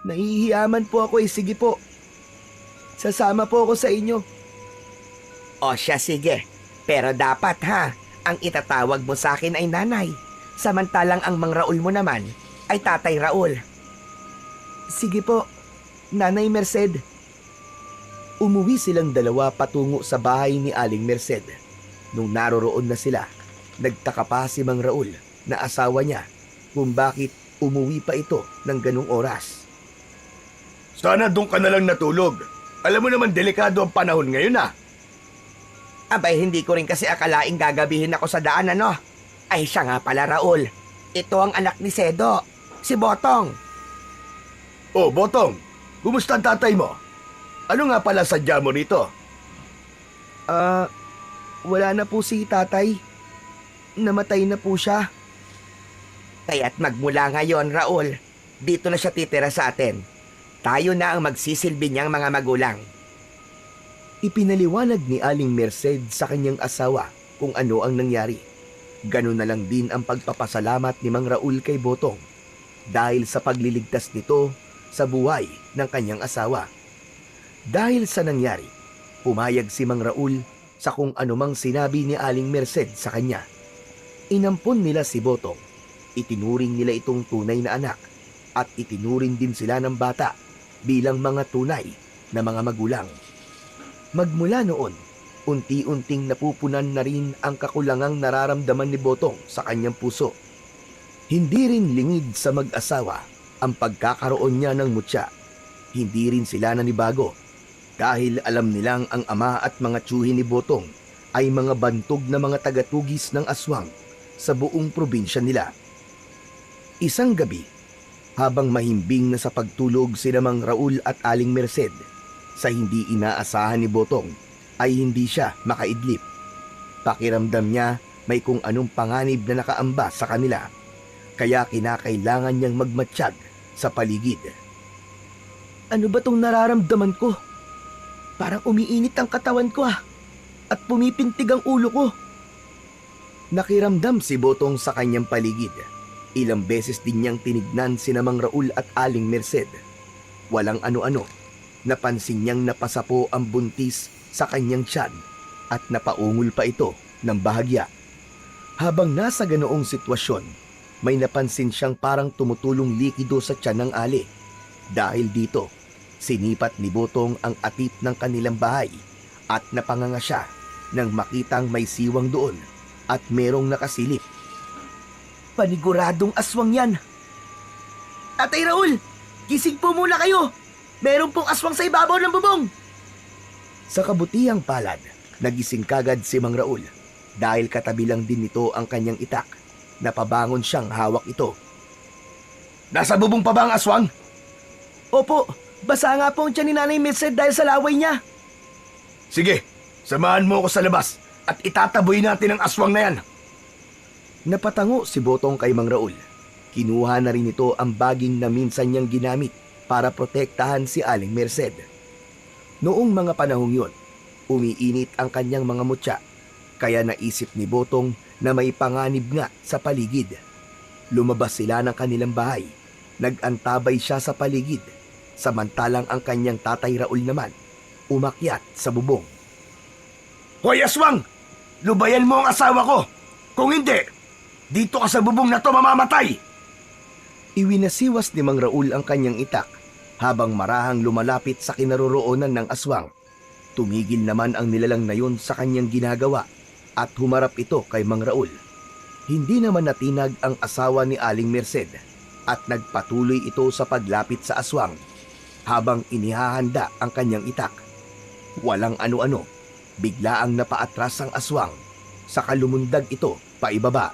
nahihiyaman po ako sige po. Sasama po ako sa inyo. O siya, sige. Pero dapat ang itatawag mo sa akin ay nanay. Samantalang ang Mang Raul mo naman ay Tatay Raul. Sige po, Nanay Merced. Umuwi silang dalawa patungo sa bahay ni Aling Merced. Nung naroroon na sila, nagtaka pa si Mang Raul na asawa niya kung bakit umuwi pa ito ng ganung oras. Sana doon ka na lang natulog. Alam mo naman delikado ang panahon ngayon Abay, hindi ko rin kasi akalaing gagabihin ako sa daan, ano? Ay, siya nga pala, Raul. Ito ang anak ni Sedo, si Botong. Oh, Botong, kumusta ang tatay mo? Ano nga pala sadya mo rito? Wala na po si tatay. Namatay na po siya. Kaya't magmula ngayon, Raul, dito na siya titira sa atin. Tayo na ang magsisilbi niyang mga magulang. Ipinaliwanag ni Aling Merced sa kanyang asawa kung ano ang nangyari. Ganun na lang din ang pagpapasalamat ni Mang Raul kay Botong dahil sa pagliligtas nito sa buhay ng kanyang asawa. Dahil sa nangyari, pumayag si Mang Raul sa kung anumang sinabi ni Aling Merced sa kanya. Inampon nila si Botong, itinuring nila itong tunay na anak at itinuring din sila ng bata bilang mga tunay na mga magulang. Magmula noon, unti-unting napupunan na rin ang kakulangang nararamdaman ni Botong sa kanyang puso. Hindi rin lingid sa mag-asawa ang pagkakaroon niya ng mutya. Hindi rin sila nanibago dahil alam nilang ang ama at mga tiyuhin ni Botong ay mga bantog na mga tagatugis ng aswang sa buong probinsya nila. Isang gabi, habang mahimbing na sa pagtulog sina Mang Raul at Aling Merced, sa hindi inaasahan ni Botong ay hindi siya makaidlip. Pakiramdam niya may kung anong panganib na nakaamba sa kanila, kaya kinakailangan niyang magmatsyag sa paligid. Ano ba tong nararamdaman ko? Parang umiinit ang katawan ko at pumipintig ang ulo ko. Nakiramdam si Botong sa kanyang paligid. Ilang beses din niyang tinignan sina Mang Raul at Aling Merced. Walang ano-ano, Napansin niyang napasapo ang buntis sa kanyang tiyan at napaungol pa ito ng bahagya. Habang nasa ganoong sitwasyon, may napansin siyang parang tumutulong likido sa tiyan ng ali. Dahil dito, sinipat ni Botong ang atip ng kanilang bahay at napanganga siya nang makitang may siwang doon at merong nakasilip. Paniguradong aswang yan. Tatay Raul, gising po muna kayo. Meron pong aswang sa ibabaw ng bubong. Sa kabutihang palad, nagising kagad si Mang Raul dahil katabi lang din nito ang kanyang itak. Napabangon siyang hawak ito. Nasa bubong pa ba ang aswang? Opo, basa nga po ang tiyan ni Nanay Merced dahil sa laway niya. Sige, samahan mo ako sa labas at itataboy natin ang aswang na yan. Napatango si Botong kay Mang Raul. Kinuha na rin ito ang baging na minsan niyang ginamit para protektahan si Aling Merced. Noong mga panahong yun, umiinit ang kanyang mga mutya, kaya naisip ni Botong na may panganib nga sa paligid. Lumabas sila ng kanilang bahay. Nag-antabay siya sa paligid, samantalang ang kanyang tatay Raul naman umakyat sa bubong. Hoy aswang! Lubayan mo ang asawa ko! Kung hindi, dito ka sa bubong na to mamamatay! Iwinasiwas ni Mang Raul ang kanyang itak habang marahang lumalapit sa kinaroroonan ng aswang. Tumigil naman ang nilalang na yun sa kanyang ginagawa at humarap ito kay Mang Raul. Hindi naman natinag ang asawa ni Aling Merced at nagpatuloy ito sa paglapit sa aswang habang inihahanda ang kanyang itak. Walang ano-ano, bigla ang napaatras ang aswang, saka lumundag ito paibaba.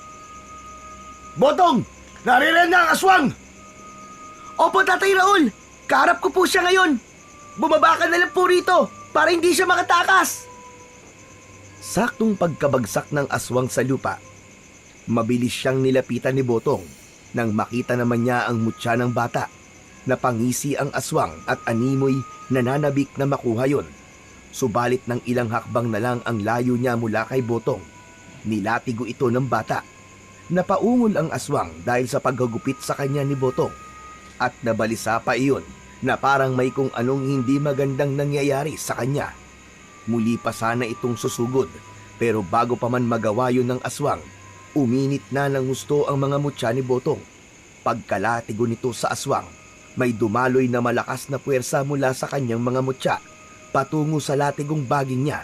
Botong! Naririyan na ang aswang! Opo, Tatay Raul, kaharap ko po siya ngayon. Bumaba ka na lang po rito para hindi siya makatakas. Saktong pagkabagsak ng aswang sa lupa, mabilis siyang nilapitan ni Botong nang makita naman niya ang mutya ng bata. Napangisi ang aswang at animoy nananabik na makuha yon. Subalit ng ilang hakbang na lang ang layo niya mula kay Botong, nilatigo ito ng bata. Napaungol ang aswang dahil sa paghagupit sa kanya ni Botong at nabalisa pa iyon na parang may kung anong hindi magandang nangyayari sa kanya. Muli pa sana itong susugod, pero bago pa man magawa yun ng aswang, uminit na ng gusto ang mga mutya ni Botong. Pagkalatigo nito sa aswang, may dumaloy na malakas na puwersa mula sa kanyang mga mutya patungo sa latigong baging niya.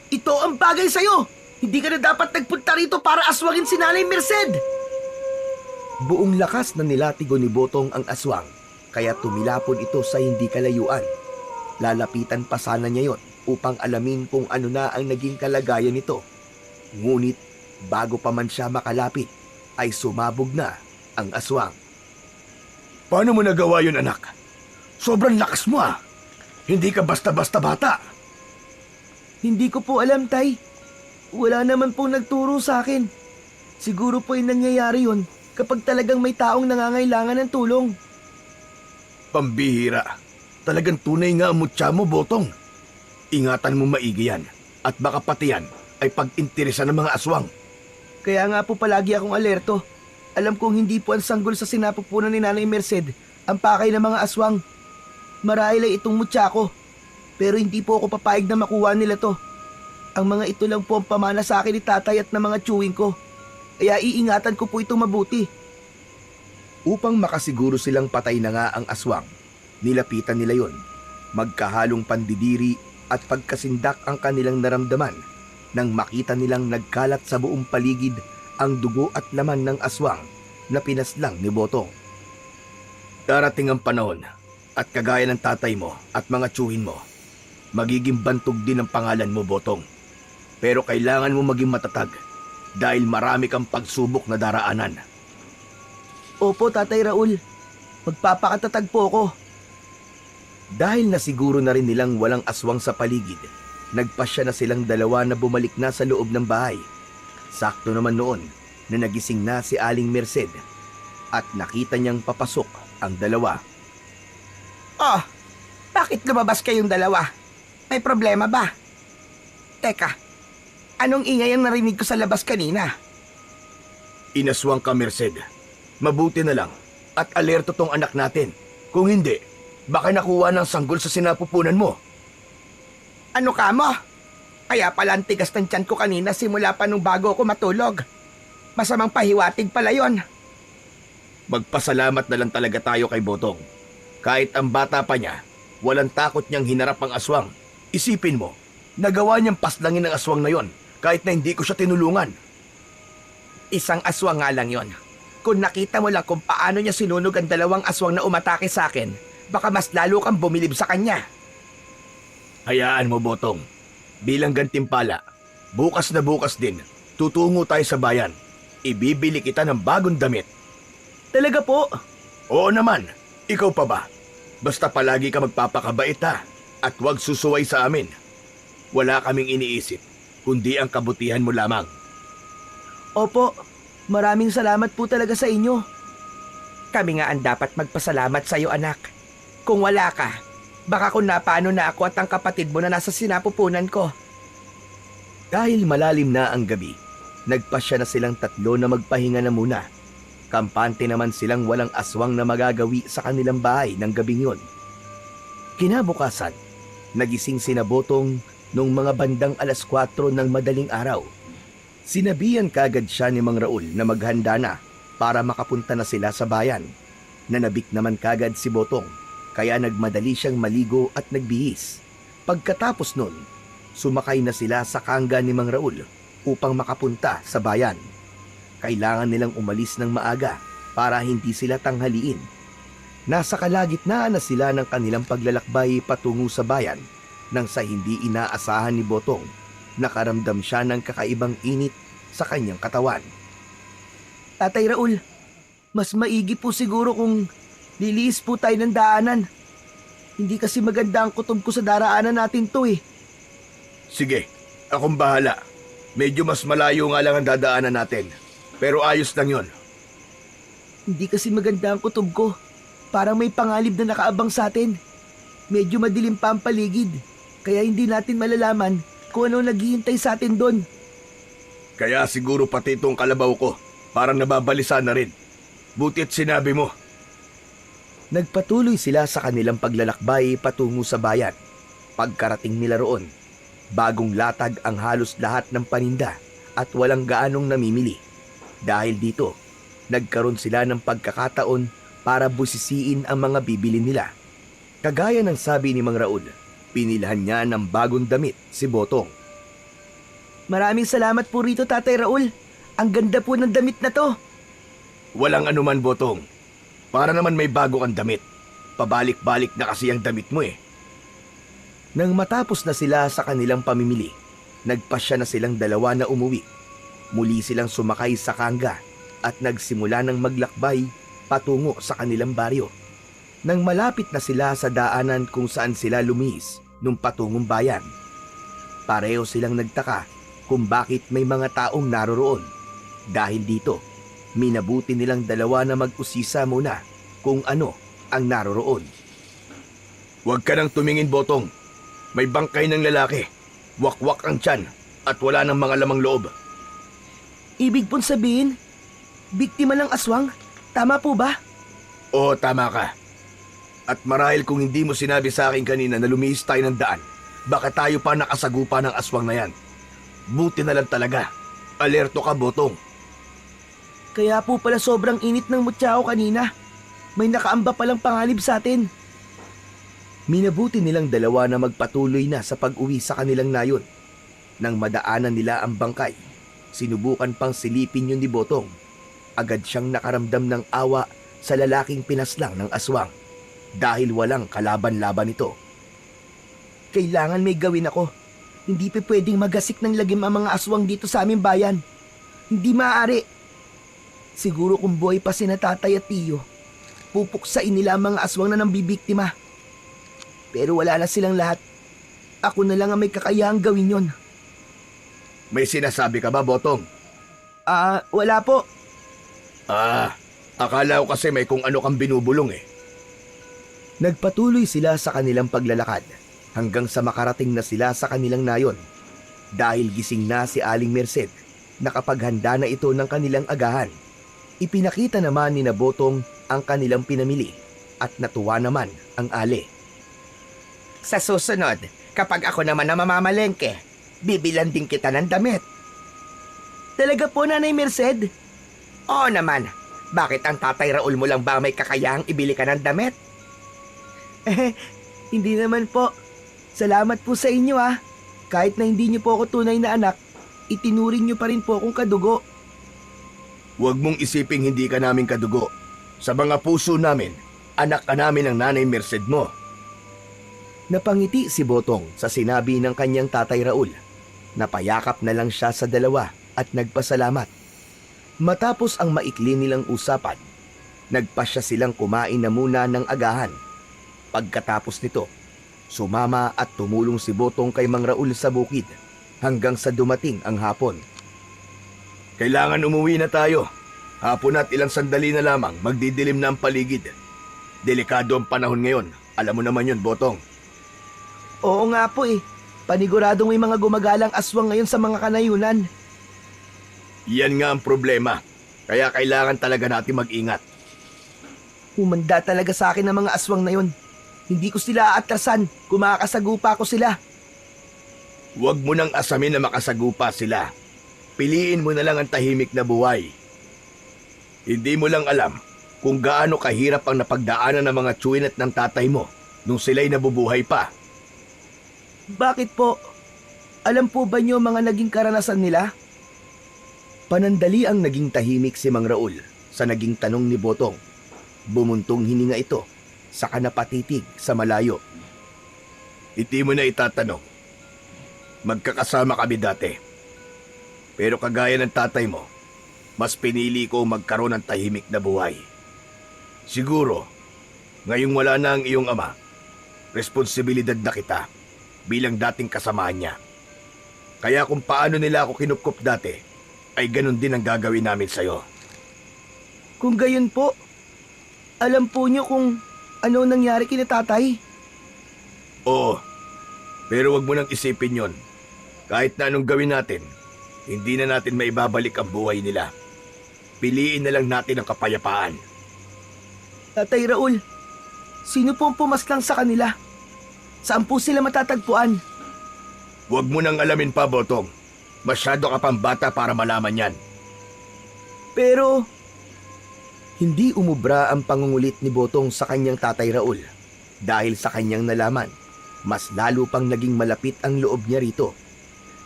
Ito ang bagay sa'yo! Hindi ka na dapat nagpunta rito para aswangin si Nanay Merced! Buong lakas na nilatigo ni Botong ang aswang, kaya tumilapon ito sa hindi kalayuan. Lalapitan pa sana niya yon upang alamin kung ano na ang naging kalagayan nito. Ngunit bago pa man siya makalapit, ay sumabog na ang aswang. Paano mo nagawa yun, anak? Sobrang lakas mo ah! Hindi ka basta-basta bata! Hindi ko po alam, Tay. Wala naman pong nagturo sa akin. Siguro po yung nangyayari yun kapag talagang may taong nangangailangan ng tulong. Pambihira. Talagang tunay nga ang mutya mo, Botong. Ingatan mo maigi yan. At baka pati yan ay pag-interesa ng mga aswang. Kaya nga po palagi akong alerto. Alam kong hindi po ang sanggol sa sinapupunan ni Nanay Merced ang pakay ng mga aswang. Marahil ay itong mutya ko. Pero hindi po ako papayag na makuha nila to. Ang mga ito lang po ang pamana sa akin ni tatay at ng mga tiyuwing ko. Kaya iingatan ko po itong mabuti. Upang makasiguro silang patay na nga ang aswang, nilapitan nila yon. Magkahalong pandidiri at pagkasindak ang kanilang naramdaman nang makita nilang nagkalat sa buong paligid ang dugo at laman ng aswang na pinaslang ni Botong. Darating ang panahon at kagaya ng tatay mo at mga tiyuhin mo, magiging bantog din ang pangalan mo, Botong. Pero kailangan mo maging matatag dahil marami kang pagsubok na daraanan. Opo, Tatay Raul. Magpapakatatag po ako. Dahil nasiguro na rin nilang walang aswang sa paligid, nagpasya na silang dalawa na bumalik na sa loob ng bahay. Sakto naman noon na nagising na si Aling Merced at nakita niyang papasok ang dalawa. Oh, bakit lumabas kayong dalawa? May problema ba? Teka, anong ingay ang narinig ko sa labas kanina? Inaswang ka, Merced. Mabuti na lang at alerto tong anak natin. Kung hindi, Baka nakuha ng sanggol sa sinapupunan mo. Ano ka mo? Kaya pala ang tigas ng tiyan ko kanina simula pa nung bago ako matulog. Masamang pahiwatig pala yon. Magpasalamat na lang talaga tayo kay Botong. Kahit ang bata pa niya, walang takot niyang hinarap ang aswang. Isipin mo, nagawa niyang paslangin ang aswang na yon kahit na hindi ko siya tinulungan. Isang aswang nga lang yon. Kung nakita mo lang kung paano niya sinunog ang dalawang aswang na umatake sa akin, baka mas lalo kang bumilib sa kanya. Hayaan mo, Botong. Bilang gantimpala, bukas na bukas din, tutungo tayo sa bayan. Ibibili kita ng bagong damit. Talaga po? Oo naman, ikaw pa ba? Basta palagi ka magpapakabait ha, at huwag susuway sa amin. Wala kaming iniisip, kundi ang kabutihan mo lamang. Opo, maraming salamat po talaga sa inyo. Kami nga ang dapat magpasalamat sa iyo, anak. Kung wala ka, baka kung napaano na ako at ang kapatid mo na nasa sinapupunan ko. Dahil malalim na ang gabi, nagpasya na silang tatlo na magpahinga na muna. Kampante naman silang walang aswang na magagawi sa kanilang bahay ng gabing yun. Kinabukasan, nagising sina Botong nung mga bandang 4:00 ng madaling araw. Sinabihan kagad siya ni Mang Raul na maghanda na para makapunta na sila sa bayan. Nanabik naman kagad si Botong, kaya nagmadali siyang maligo at nagbihis. Pagkatapos nun, sumakay na sila sa kangga ni Mang Raul upang makapunta sa bayan. Kailangan nilang umalis ng maaga para hindi sila tanghaliin. Nasa kalagitnaan na sila ng kanilang paglalakbay patungo sa bayan nang sa hindi inaasahan ni Botong, nakaramdam siya ng kakaibang init sa kanyang katawan. Tatay Raul, mas maigi po siguro kung liliis po tayo ng daanan. Hindi kasi maganda ang kutob ko sa daraanan natin to eh. Sige, akong bahala. Medyo mas malayo nga lang ang dadaanan natin. Pero ayos lang yon. Hindi kasi maganda ang kutob ko. Parang may pangalib na nakaabang sa atin. Medyo madilim pa ang paligid. Kaya hindi natin malalaman kung ano naghihintay sa atin doon. Kaya siguro pati itong kalabaw ko, parang nababalisa na rin. Buti't sinabi mo. Nagpatuloy sila sa kanilang paglalakbay patungo sa bayan. Pagkarating nila roon, bagong latag ang halos lahat ng paninda at walang gaanong namimili. Dahil dito, nagkaroon sila ng pagkakataon para busisiin ang mga bibili nila. Kagaya ng sabi ni Mang Raul, pinilhan niya ng bagong damit si Botong. Maraming salamat po rito, Tatay Raul. Ang ganda po ng damit na to. Walang anuman, Botong. Para naman may bago kang damit. Pabalik-balik na kasi ang damit mo eh. Nang matapos na sila sa kanilang pamimili, nagpasya na silang dalawa na umuwi. Muli silang sumakay sa kangga at nagsimula ng maglakbay patungo sa kanilang baryo. Nang malapit na sila sa daanan kung saan sila lumihis nung patungong bayan, pareho silang nagtaka kung bakit may mga taong naroroon. Dahil dito, minabuti nilang dalawa na mag-usisa muna kung ano ang naroroon. Huwag ka nang tumingin, Botong. May bangkay ng lalaki. Wakwak ang tiyan at wala ng mga lamang loob. Ibig pong sabihin, biktima ng aswang? Tama po ba? Oo, tama ka. At marahil kung hindi mo sinabi sa akin kanina na lumihis tayo ng daan, baka tayo pa nakasagupa ng aswang na yan. Buti na lang talaga. Alerto ka, Botong. Kaya po pala sobrang init ng mutya ko kanina. May nakaamba palang panganib sa atin. Minabuti nilang dalawa na magpatuloy na sa pag-uwi sa kanilang nayon. Nang madaanan nila ang bangkay, sinubukan pang silipin yun ni Botong. Agad siyang nakaramdam ng awa sa lalaking pinaslang ng aswang dahil walang kalaban-laban ito. Kailangan may gawin ako. Hindi pa pwedeng magasik ng lagim ang mga aswang dito sa aming bayan. Hindi maaari. Siguro kung buhay pa sina tatay at tiyo, pupuksain nila ang mga aswang na nambibiktima. Pero wala na silang lahat. Ako na lang ang may kakayahang gawin yon. May sinasabi ka ba, Botong? Wala po. Akala ko kasi may kung ano kang binubulong eh. Nagpatuloy sila sa kanilang paglalakad hanggang sa makarating na sila sa kanilang nayon. Dahil gising na si Aling Merced, nakapaghanda na ito ng kanilang agahan. Ipinakita naman ni Botong ang kanilang pinamili at natuwa naman ang ale. Sa susunod, kapag ako naman na mamamalengke, bibilan din kita ng damit. Talaga po, Nanay Merced? Oo naman, bakit ang Tatay Raul mo lang ba may kakayahang ibili ka ng damit? Hindi naman po. Salamat po sa inyo ah. Kahit na hindi niyo po ako tunay na anak, itinuring niyo pa rin po akong kadugo. Huwag mong isiping hindi ka namin kadugo. Sa mga puso namin, anak ka namin ng Nanay Merced mo. Napangiti si Botong sa sinabi ng kanyang Tatay Raul. Napayakap na lang siya sa dalawa at nagpasalamat. Matapos ang maikli nilang usapan, nagpasya silang kumain na muna ng agahan. Pagkatapos nito, sumama at tumulong si Botong kay Mang Raul sa bukid hanggang sa dumating ang hapon. Kailangan umuwi na tayo. Hapon at ilang sandali na lamang magdidilim na ang paligid. Delikado ang panahon ngayon. Alam mo naman yun, Botong. Oo nga po eh. Paniguradong may mga gumagalang aswang ngayon sa mga kanayunan. Yan nga ang problema. Kaya kailangan talaga natin mag-ingat. Humanda talaga sa akin ang mga aswang na yun. Hindi ko sila aatrasan kung makakasagupa ko sila. Huwag mo nang asamin na makasagupa sila. Piliin mo na lang ang tahimik na buhay. Hindi mo lang alam kung gaano kahirap ang napagdaanan ng mga tsuin at ng tatay mo nung sila'y nabubuhay pa. Bakit po? Alam po ba niyo mga naging karanasan nila? Panandali ang naging tahimik si Mang Raul sa naging tanong ni Botong. Bumuntong hininga ito, saka napatitig sa malayo. Hindi mo na itatanong. Magkakasama kami dati. Pero kagaya ng tatay mo, mas pinili ko magkaroon ng tahimik na buhay. Siguro, ngayong wala na ang iyong ama, responsibilidad na kita bilang dating kasamahan niya. Kaya kung paano nila ako kinupkup dati, ay ganun din ang gagawin namin sa'yo. Kung gayon po, alam po niyo kung ano nangyari kina tatay? Oo, pero wag mo nang isipin yon. Kahit na anong gawin natin, hindi na natin maibabalik ang buhay nila. Piliin na lang natin ang kapayapaan. Tatay Raul, sino po ang pumaslang sa kanila? Saan po sila matatagpuan? Huwag mo nang alamin pa, Botong. Masyado ka pang bata para malaman yan. Pero, Hindi umubra ang pangungulit ni Botong sa kanyang Tatay Raul. Dahil sa kanyang nalaman, mas lalo pang naging malapit ang loob niya rito.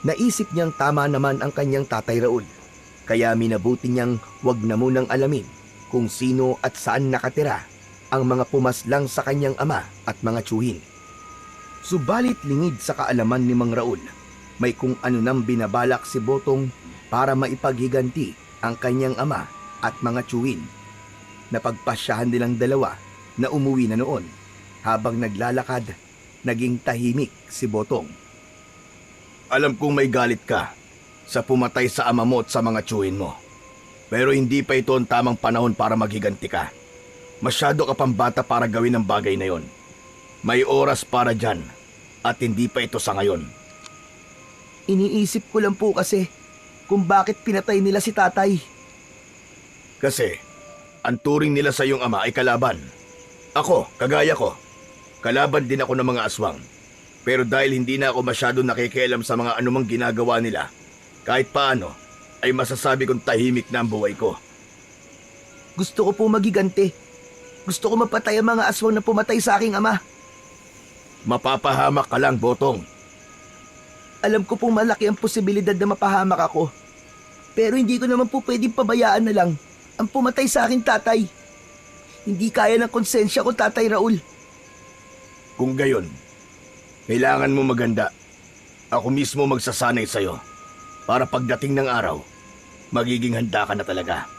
Naisip niyang tama naman ang kanyang Tatay Raul. Kaya minabuti niyang wag na munang alamin kung sino at saan nakatira ang mga pumaslang sa kanyang ama at mga tsuhin. Subalit lingid sa kaalaman ni Mang Raul, may kung ano nang binabalak si Botong para maipaghiganti ang kanyang ama at mga tsuhin. Napagpasyahan nilang dalawa na umuwi na noon. Habang naglalakad, naging tahimik si Botong. Alam kong may galit ka sa pumatay sa ama mo at sa mga tsuhin mo. Pero hindi pa ito ang tamang panahon para maghiganti ka. Masyado ka pang bata para gawin ang bagay na yon. May oras para dyan at hindi pa ito sa ngayon. iniisip ko lang po kasi kung bakit pinatay nila si tatay. Kasi ang turing nila sa iyong ama ay kalaban. Ako, kagaya ko, kalaban din ako ng mga aswang. Pero dahil hindi na ako masyado nakikialam sa mga anumang ginagawa nila, kahit paano ay masasabi kong tahimik na ang buhay ko. Gusto ko po magiganti. Gusto ko mapatay ang mga aswang na pumatay sa aking ama. Mapapahamak ka lang, Botong. Alam ko pong malaki ang posibilidad na mapahamak ako. Pero hindi ko naman po pwedeng pabayaan na lang ang pumatay sa aking tatay. Hindi kaya ng konsensya ko, Tatay Raul. Kung gayon, kailangan mo maganda. Ako mismo magsasanay sa'yo para pagdating ng araw, magiging handa ka na talaga.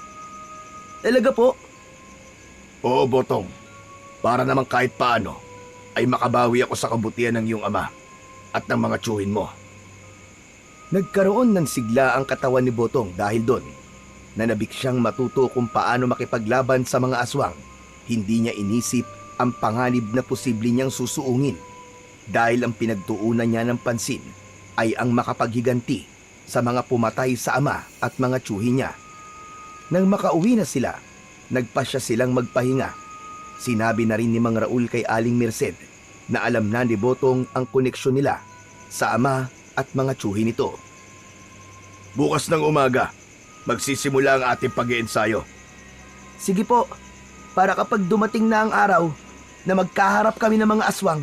Talaga po? Oo, Botong. Para naman kahit paano ay makabawi ako sa kabutihan ng iyong ama at ng mga tsuhin mo. Nagkaroon ng sigla ang katawan ni Botong dahil doon. Nanabik siyang matuto kung paano makipaglaban sa mga aswang. Hindi niya inisip ang panganib na posible niyang susuungin dahil ang pinagtuunan niya ng pansin ay ang makapaghiganti sa mga pumatay sa ama at mga tsuhin niya. Nang makauwi na sila, nagpasya silang magpahinga. Sinabi na rin ni Mang Raul kay Aling Merced na alam na ni Botong ang koneksyon nila sa ama at mga tsuhin nito. Bukas ng umaga, magsisimula ang ating pag-iensayo. Sige po, para kapag dumating na ang araw na magkaharap kami ng mga aswang,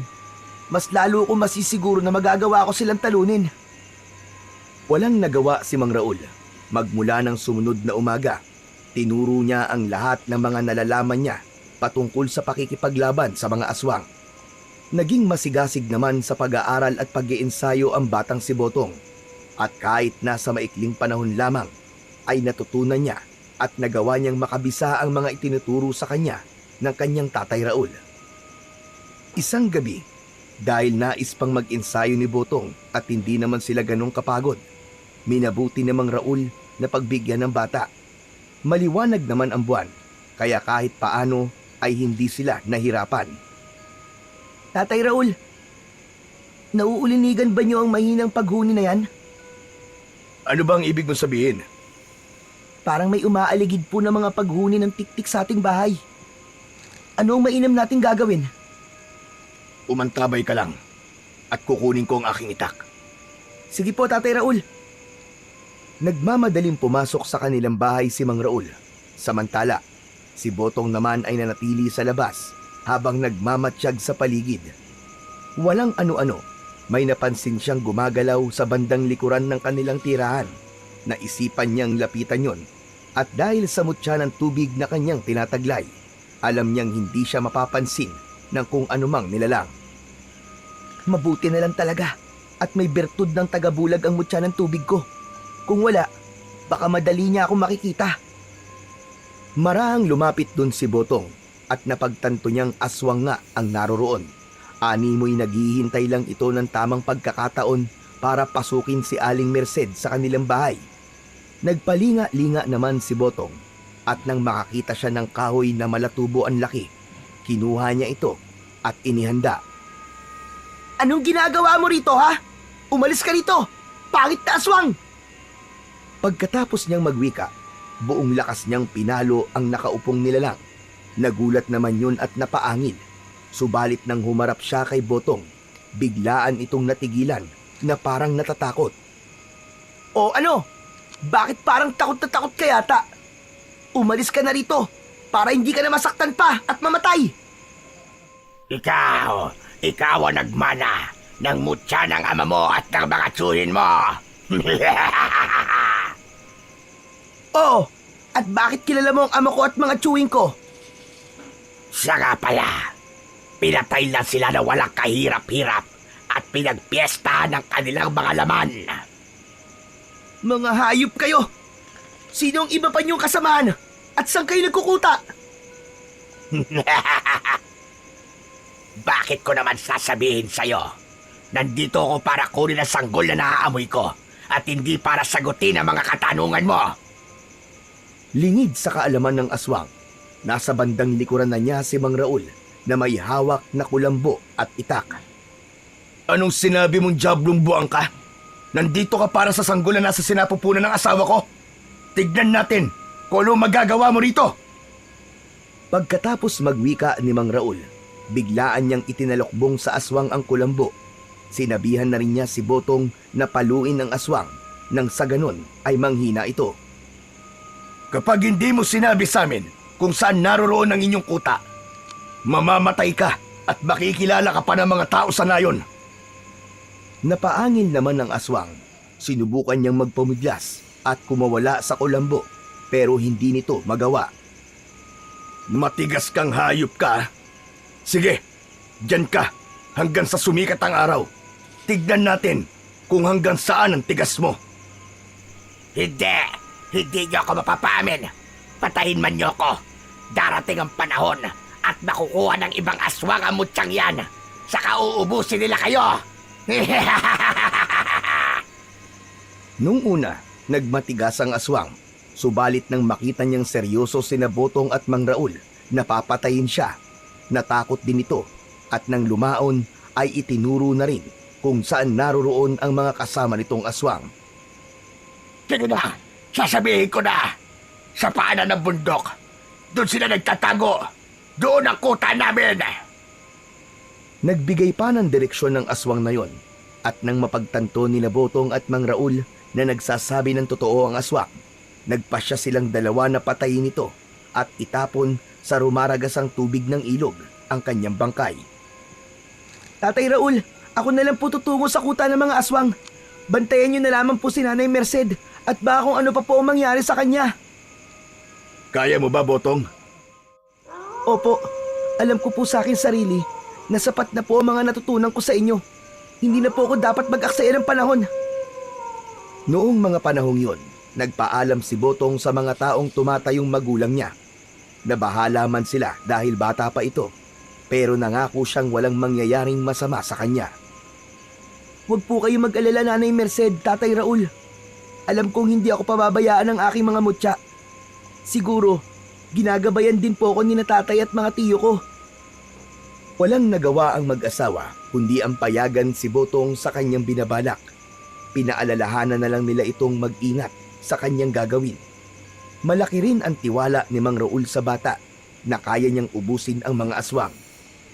mas lalo ko masisiguro na magagawa ko silang talunin. Walang nagawa si Mang Raul. Magmula ng sumunod na umaga, tinuro niya ang lahat ng mga nalalaman niya patungkol sa pakikipaglaban sa mga aswang. Naging masigasig naman sa pag-aaral at pag-iensayo ang batang si Botong. At kahit nasa maikling panahon lamang, ay natutunan niya at nagawa niyang makabisa ang mga itinuturo sa kanya ng kanyang tatay Raul. Isang gabi, dahil nais pang mag-ensayo ni Botong at hindi naman sila ganong kapagod, minabuti ni Mang Raul na pagbigyan ng bata. Maliwanag naman ang buwan, kaya kahit paano ay hindi sila nahirapan. Tatay Raul, nauulinigan ba niyo ang mahinang paghuni na yan? Ano bang ibig mong sabihin? Parang may umaaligid po ng mga paghuni ng tiktik sa ating bahay. Ano ang mainam nating gagawin? Umantabay ka lang at kukunin ko ang aking itak. Sige po, Tatay Raul. Nagmamadaling pumasok sa kanilang bahay si Mang Raul. Samantala, si Botong naman ay nanatili sa labas habang nagmamatsyag sa paligid. Walang ano-ano, may napansin siyang gumagalaw sa bandang likuran ng kanilang tirahan. Naisipan niyang lapitan yon at dahil sa mutya ng tubig na kanyang tinataglay, alam niyang hindi siya mapapansin ng kung anumang nilalang. Mabuti na lang talaga at may bertud ng tagabulag ang mutya ng tubig ko. Kung wala, baka madali niya akong makikita. Marahang lumapit dun si Botong at napagtanto niyang aswang nga ang naroroon. Animoy naghihintay lang ito ng tamang pagkakataon para pasukin si Aling Merced sa kanilang bahay. Nagpalinga-linga naman si Botong at nang makakita siya ng kahoy na malatubo ang laki, kinuha niya ito at inihanda. Anong ginagawa mo rito, ha? Umalis ka rito! Pangit na aswang! Pagkatapos niyang magwika, buong lakas niyang pinalo ang nakaupong nilalang. Nagulat naman yun at napaangil. Subalit nang humarap siya kay Botong, biglaan itong natigilan na parang natatakot. O ano? Bakit parang takot na takot ka yata? Umalis ka na rito para hindi ka na masaktan pa at mamatay. Ikaw ang nagmana ng mutya ng ama mo at ng mga tsuhin mo. Oo, at bakit kilala mo ang ama ko at mga tsuhin ko? Siya nga pala, pinatay lang sila na walang kahirap-hirap at pinagpiestahan ng kanilang mga laman. Mga hayop kayo! Sino ang iba pa niyong kasamahan? At saan kayo nagkukuta? Bakit ko naman sasabihin sa'yo? Nandito ako para kunin ang sanggol na naaamoy ko at hindi para sagutin ang mga katanungan mo. Lingid sa kaalaman ng aswang, nasa bandang likuran na niya si Mang Raul na may hawak na kulambo at itak. Anong sinabi mong diablong buwang ka? Nandito ka para sa sanggol na nasa sinapupunan ng asawa ko? Tignan natin kung ano magagawa mo rito. Pagkatapos magwika ni Mang Raul, biglaan niyang itinalokbong sa aswang ang kulambo. Sinabihan na rin niya si Botong na paluin ang aswang nang sa ganon ay manghina ito. Kapag hindi mo sinabi sa amin kung saan naroroon ang inyong kuta, mamamatay ka at makikilala ka pa ng mga tao sa nayon. Napaangil naman ng aswang. Sinubukan niyang magpumiglas at kumawala sa kulambo pero hindi nito magawa. Matigas kang hayop ka. Sige, dyan ka hanggang sa sumikat ang araw. Tignan natin kung hanggang saan ang tigas mo. Hindi niyo ako mapapamin. Patayin man niyo ako. Darating ang panahon at makukuha ng ibang aswang ang mutyang yan. Saka uubusin nila kayo. Nung una, nagmatigas ang aswang. Subalit nang makita niyang seryoso sina Botong at Mang Raul, napapatayin siya. Natakot din ito at nang lumaon ay itinuro na rin kung saan naroroon ang mga kasama nitong aswang. Sige na, sasabihin ko na. Sa paanan ng bundok, doon sila nagtatago. Doon ang kuta namin! Nagbigay pa ng direksyon ng aswang na yon at nang mapagtanto nila Botong at Mang Raul na nagsasabi ng totoo ang aswang, nagpasya silang dalawa na patayin ito at itapon sa rumaragasang tubig ng ilog ang kanyang bangkay. Tatay Raul, ako na lang po tutungo sa kuta ng mga aswang. Bantayan niyo na lamang po si Nanay Merced at baka kung ano pa po ang mangyari sa kanya. Kaya mo ba, Botong? Opo, alam ko po sa akin sarili na sapat na po ang mga natutunan ko sa inyo. Hindi na po ako dapat mag-aksaya ng panahon. Noong mga panahong yon, nagpaalam si Botong sa mga taong tumatayong magulang niya. Nabahala man sila dahil bata pa ito, pero nangako siyang walang mangyayaring masama sa kanya. Huwag po kayo mag-alala, Nanay Merced, Tatay Raul. Alam kong hindi ako pababayaan ng aking mga mutya. Siguro, ginagabayan din po ako ni na tatay at mga tiyo ko. Walang nagawa ang mag-asawa kundi ang payagan si Botong sa kanyang binabalak. Pinaalalahanan na lang nila itong mag-ingat sa kanyang gagawin. Malaki rin ang tiwala ni Mang Raul sa bata na kaya niyang ubusin ang mga aswang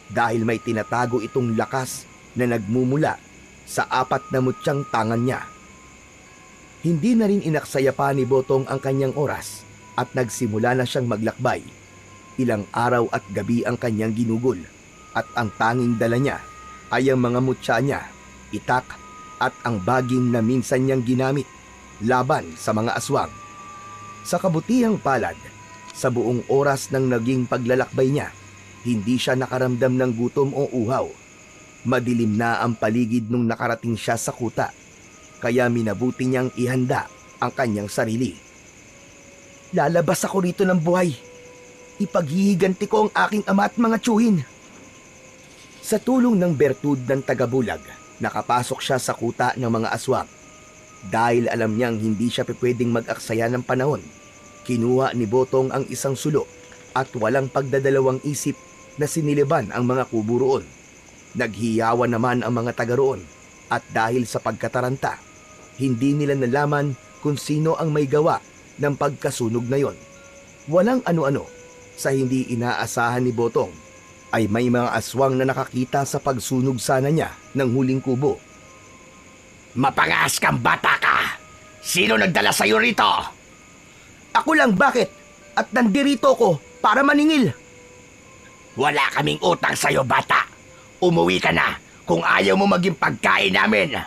dahil may tinatago itong lakas na nagmumula sa 4 na mutyang tangan niya. Hindi na rin inaksaya pa ni Botong ang kanyang oras at nagsimula na siyang maglakbay. Ilang araw at gabi ang kanyang ginugol at ang tanging dala niya ay ang mga mutya niya, itak at ang baging na minsan niyang ginamit laban sa mga aswang. Sa kabutihang palad, sa buong oras ng naging paglalakbay niya, hindi siya nakaramdam ng gutom o uhaw. Madilim na ang paligid nung nakarating siya sa kuta, kaya minabuti niyang ihanda ang kanyang sarili. Lalabas ako rito ng buhay. Ipaghihiganti ko ang aking ama at mga tiyuhin. Sa tulong ng bertud ng tagabulag, nakapasok siya sa kuta ng mga aswang. Dahil alam niyang hindi siya pwedeng mag-aksaya ng panahon, kinuha ni Botong ang isang sulo at walang pagdadalawang isip na siniliban ang mga kubo roon. Naghiyawan naman ang mga taga roon at dahil sa pagkataranta, hindi nila nalaman kung sino ang may gawa ng pagkasunog na yon. Walang ano-ano, sa hindi inaasahan ni Botong, ay may mga aswang na nakakita sa pagsunog sana niya ng huling kubo. Mapangas kang bata ka! Sino nagdala sa'yo rito? Ako lang, bakit? At nandirito ko para maningil. Wala kaming utang sa'yo, bata. Umuwi ka na kung ayaw mo maging pagkain namin.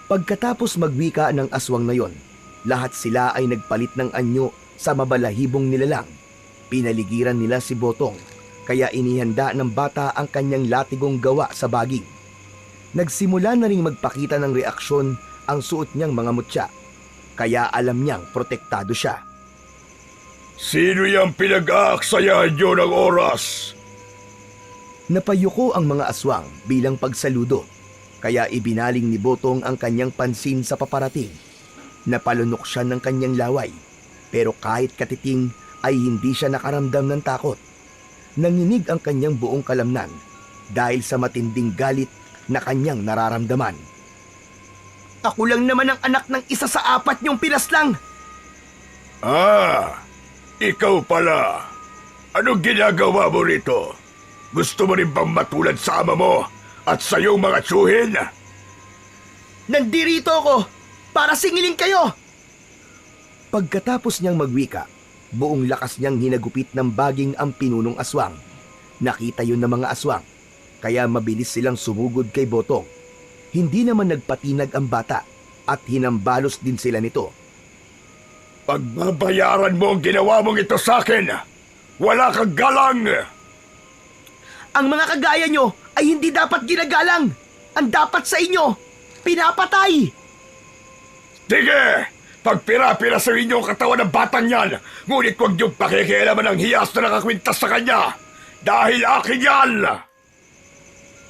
Pagkatapos magwika ng aswang na yon, lahat sila ay nagpalit ng anyo sa mabalahibong nilalang. Pinaligiran nila si Botong, kaya inihanda ng bata ang kanyang latigong gawa sa baging. Nagsimula na ring magpakita ng reaksyon ang suot niyang mga mutya, kaya alam niyang protektado siya. Sino yung pinag-aaksayahan nyo ng oras? Napayuko ang mga aswang bilang pagsaludo, kaya ibinaling ni Botong ang kanyang pansin sa paparating. Napalunok siya ng kanyang laway, pero kahit katiting ay hindi siya nakaramdam ng takot. Nanginig ang kanyang buong kalamnan dahil sa matinding galit na kanyang nararamdaman. Ako lang naman ang anak ng isa sa 4 niyong pinaslang. Ah, ikaw pala. Anong ginagawa mo rito? Gusto mo rin bang matulad sa ama mo at sa iyong mga tsuhin? Nandirito ako para singilin kayo. Pagkatapos niyang magwika, buong lakas niyang hinagupit ng baging ang pinunong aswang. Nakita yun ng mga aswang, kaya mabilis silang sumugod kay Botong. Hindi naman nagpatinag ang bata at hinambalos din sila nito. Pagbabayaran mo ang ginawa mong ito sa akin. Wala kang galang. Ang mga kagaya nyo ay hindi dapat ginagalang. Ang dapat sa inyo, pinapatay. Sige, pagpira-pira sa inyo ang katawan ng batang yan. Ngunit huwag niyong pakikialaman ang hiyas na nakakwintas sa kanya. Dahil akin yan.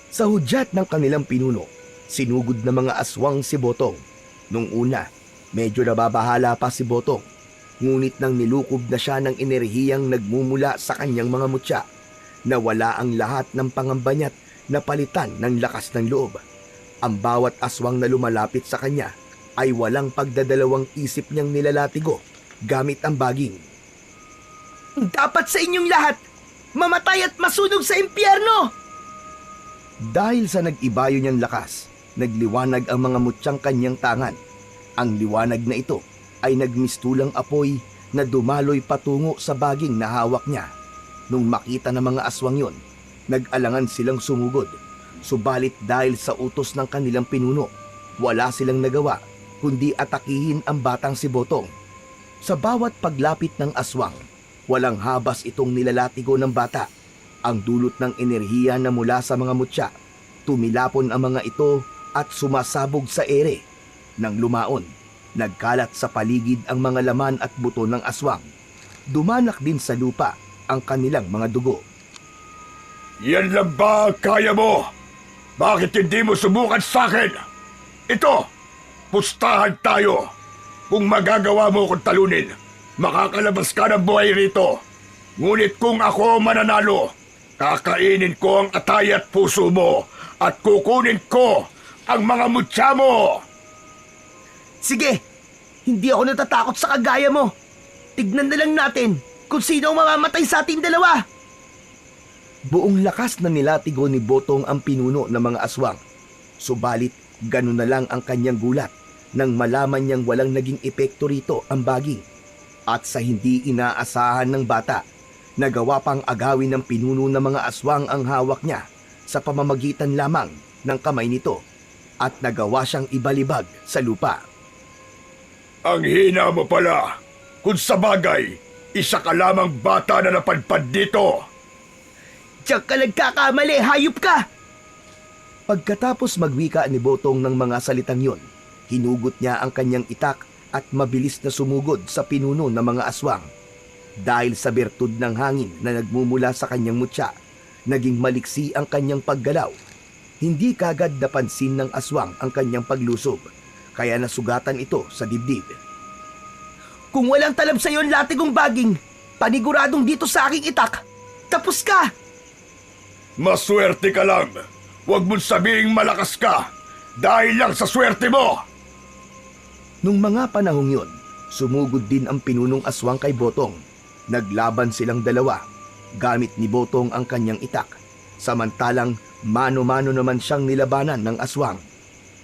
Sa hudyat ng kanilang pinuno, sinugod na mga aswang si Botong. Nung una, medyo nababahala pa si Botong. Ngunit nang nilukob na siya ng enerhiyang nagmumula sa kanyang mga mutya, nawala ang lahat ng pangamba niya't napalitan ng lakas ng loob. Ang bawat aswang na lumalapit sa kanya ay walang pagdadalawang isip niyang nilalatigo gamit ang baging. Dapat sa inyong lahat, mamatay at masunog sa impyerno! Dahil sa nag-ibayo niyang lakas, nagliwanag ang mga mutyang kanyang tangan. Ang liwanag na ito ay nagmistulang apoy na dumaloy patungo sa baging na hawak niya. Nung makita ng mga aswang yon, nag-alangan silang sumugod. Subalit dahil sa utos ng kanilang pinuno, wala silang nagawa kundi atakihin ang batang si Botong. Sa bawat paglapit ng aswang, walang habas itong nilalatigo ng bata. Ang dulot ng enerhiya na mula sa mga mutya, tumilapon ang mga ito at sumasabog sa ere. Nang lumaon, nagkalat sa paligid ang mga laman at buto ng aswang. Dumanak din sa lupa ang kanilang mga dugo. Yan lang ba ang kaya mo? Bakit hindi mo subukan sa akin? Ito, pustahan tayo. Kung magagawa mo kong talunin, makakalabas ka ng buhay rito. Ngunit kung ako mananalo, kakainin ko ang atay at puso mo at kukunin ko ang mga mutya mo. Sige, hindi ako natatakot sa kagaya mo. Tignan na lang natin kung sino ang mamamatay sa ating dalawa. Buong lakas na nilatigo ni Botong ang pinuno ng mga aswang. Subalit, ganun na lang ang kanyang gulat nang malaman niyang walang naging epekto rito ang baging. At sa hindi inaasahan ng bata, nagawa pang agawin ng pinuno ng mga aswang ang hawak niya sa pamamagitan lamang ng kamay nito at nagawa siyang ibalibag sa lupa. Ang hina mo pala. Kung sa bagay, isa ka lamang bata na napadpad dito. Diyan ka nagkakamali, hayop ka! Pagkatapos magwika ni Botong ng mga salitang yon, hinugot niya ang kanyang itak at mabilis na sumugod sa pinuno ng mga aswang. Dahil sa bertud ng hangin na nagmumula sa kanyang mutya, naging maliksi ang kanyang paggalaw. Hindi kagad napansin ng aswang ang kanyang paglusob, kaya nasugatan ito sa dibdib. Kung walang talab sa iyo ang latigong baging, paniguradong dito sa aking itak, tapos ka! Maswerte ka lang. Huwag mong sabihing malakas ka dahil lang sa swerte mo. Nung mga panahong yon, sumugod din ang pinunong aswang kay Botong. Naglaban silang dalawa. Gamit ni Botong ang kanyang itak. Samantalang mano-mano naman siyang nilabanan ng aswang.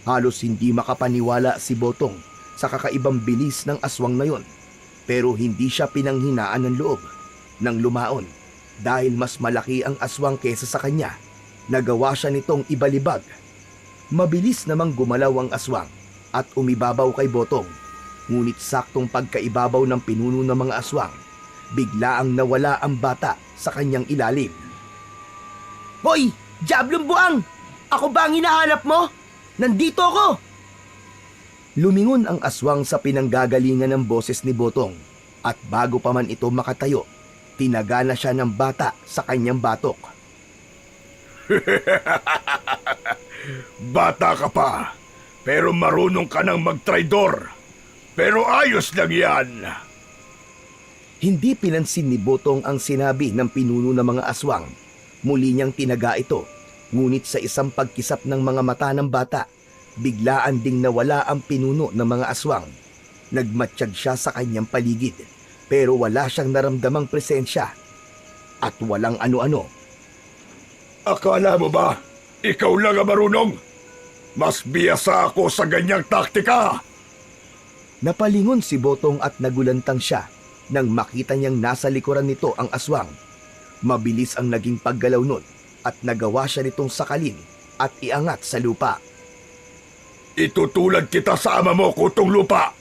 Halos hindi makapaniwala si Botong sa kakaibang bilis ng aswang na yon. Pero hindi siya pinanghinaan ng loob. Nang lumaon, dahil mas malaki ang aswang kesa sa kanya, nagawa siya nitong ibalibag. Mabilis namang gumalaw ang aswang at umibabaw kay Botong. Ngunit saktong pagkaibabaw ng pinuno ng mga aswang, biglaang nawala ang bata sa kanyang ilalim. Hoy! Diablong buang! Ako ba ang hinahanap mo? Nandito ako! Lumingon ang aswang sa pinanggagalingan ng boses ni Botong at bago pa man ito makatayo, tinagana siya ng bata sa kanyang batok. Bata ka pa, pero marunong ka nang magtraidor. Pero ayos lang yan. Hindi pinansin ni Botong ang sinabi ng pinuno ng mga aswang. Muli niyang tinaga ito, ngunit sa isang pagkisap ng mga mata ng bata, biglaan ding nawala ang pinuno ng mga aswang. Nagmatsyag siya sa kanyang paligid, pero wala siyang naramdamang presensya. At walang ano-ano. Akala mo ba, ikaw lang ang marunong? Mas biyasa ako sa ganyang taktika. Napalingon si Botong at nagulantang siya nang makita niyang nasa likuran nito ang aswang. Mabilis ang naging paggalaw nun at nagawa siya nitong sakalin at iangat sa lupa. Itutulad kita sa ama mo, Kutong Lupa.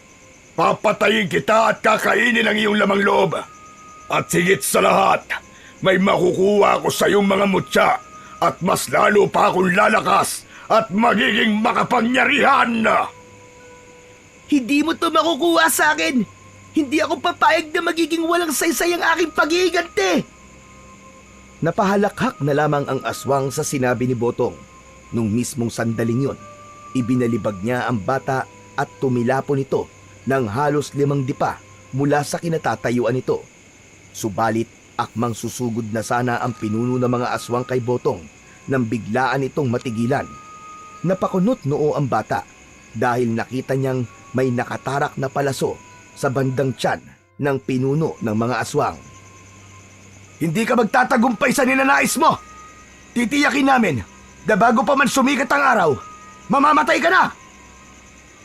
Papatayin kita at kakainin ang iyong lamang loob. At higit sa lahat, may makukuha ako sa iyong mga mutya at mas lalo pa akong lalakas at magiging makapangyarihan. Hindi mo to makukuha sa akin! Hindi ako papayag na magiging walang saysay ang aking pag-iigante! Napahalakhak na lamang ang aswang sa sinabi ni Botong. Nung mismong sandaling yon, ibinalibag niya ang bata at tumilapon ito ng halos 5 dipa mula sa kinatatayuan nito. Subalit, akmang susugod na sana ang pinuno ng mga aswang kay Botong nang biglaan itong matigilan. Napakunot noo ang bata dahil nakita niyang may nakatarak na palaso sa bandang tiyan ng pinuno ng mga aswang. Hindi ka magtatagumpay sa ninanais mo. Titiyakin namin na bago pa man sumikat ang araw, mamamatay ka na!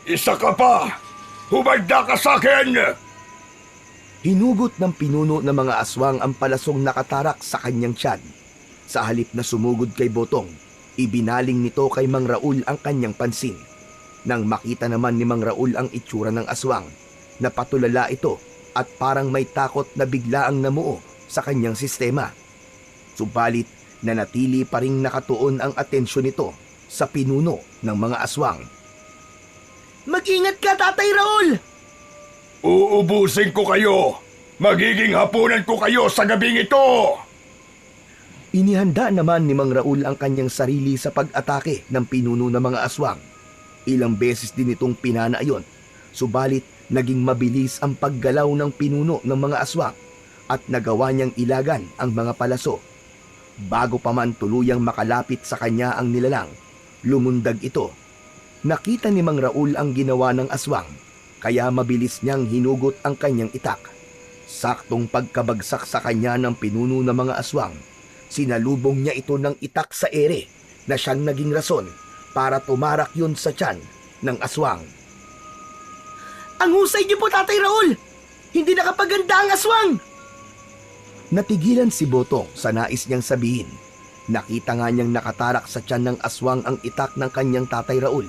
Isa ka pa! Humarda ka sa akin! Hinugot ng pinuno ng mga aswang ang palasong nakatarak sa kanyang tiyan. Sa halip na sumugod kay Botong, ibinaling nito kay Mang Raul ang kanyang pansin. Nang makita naman ni Mang Raul ang itsura ng aswang, napatulala ito at parang may takot na biglaang namuo sa kanyang sistema. Subalit, nanatili pa ring nakatuon ang atensyon nito sa pinuno ng mga aswang. Mag-ingat ka, Tatay Raul! Uubusin ko kayo! Magiging hapunan ko kayo sa gabing ito! Inihanda naman ni Mang Raul ang kanyang sarili sa pag-atake ng pinuno ng mga aswang. Ilang beses din itong pinana iyon, subalit naging mabilis ang paggalaw ng pinuno ng mga aswang at nagawa niyang ilagan ang mga palaso. Bago pa man tuluyang makalapit sa kanya ang nilalang, lumundag ito. Nakita ni Mang Raul ang ginawa ng aswang, kaya mabilis niyang hinugot ang kanyang itak. Saktong pagkabagsak sa kanya ng pinuno ng mga aswang, sinalubong niya ito ng itak sa ere na siyang naging rason para tumarak yun sa tiyan ng aswang. Ang husay niyo po, Tatay Raul! Hindi nakapaganda ang aswang! Natigilan si Botong sa nais niyang sabihin. Nakita nga niyang nakatarak sa tiyan ng aswang ang itak ng kanyang Tatay Raul.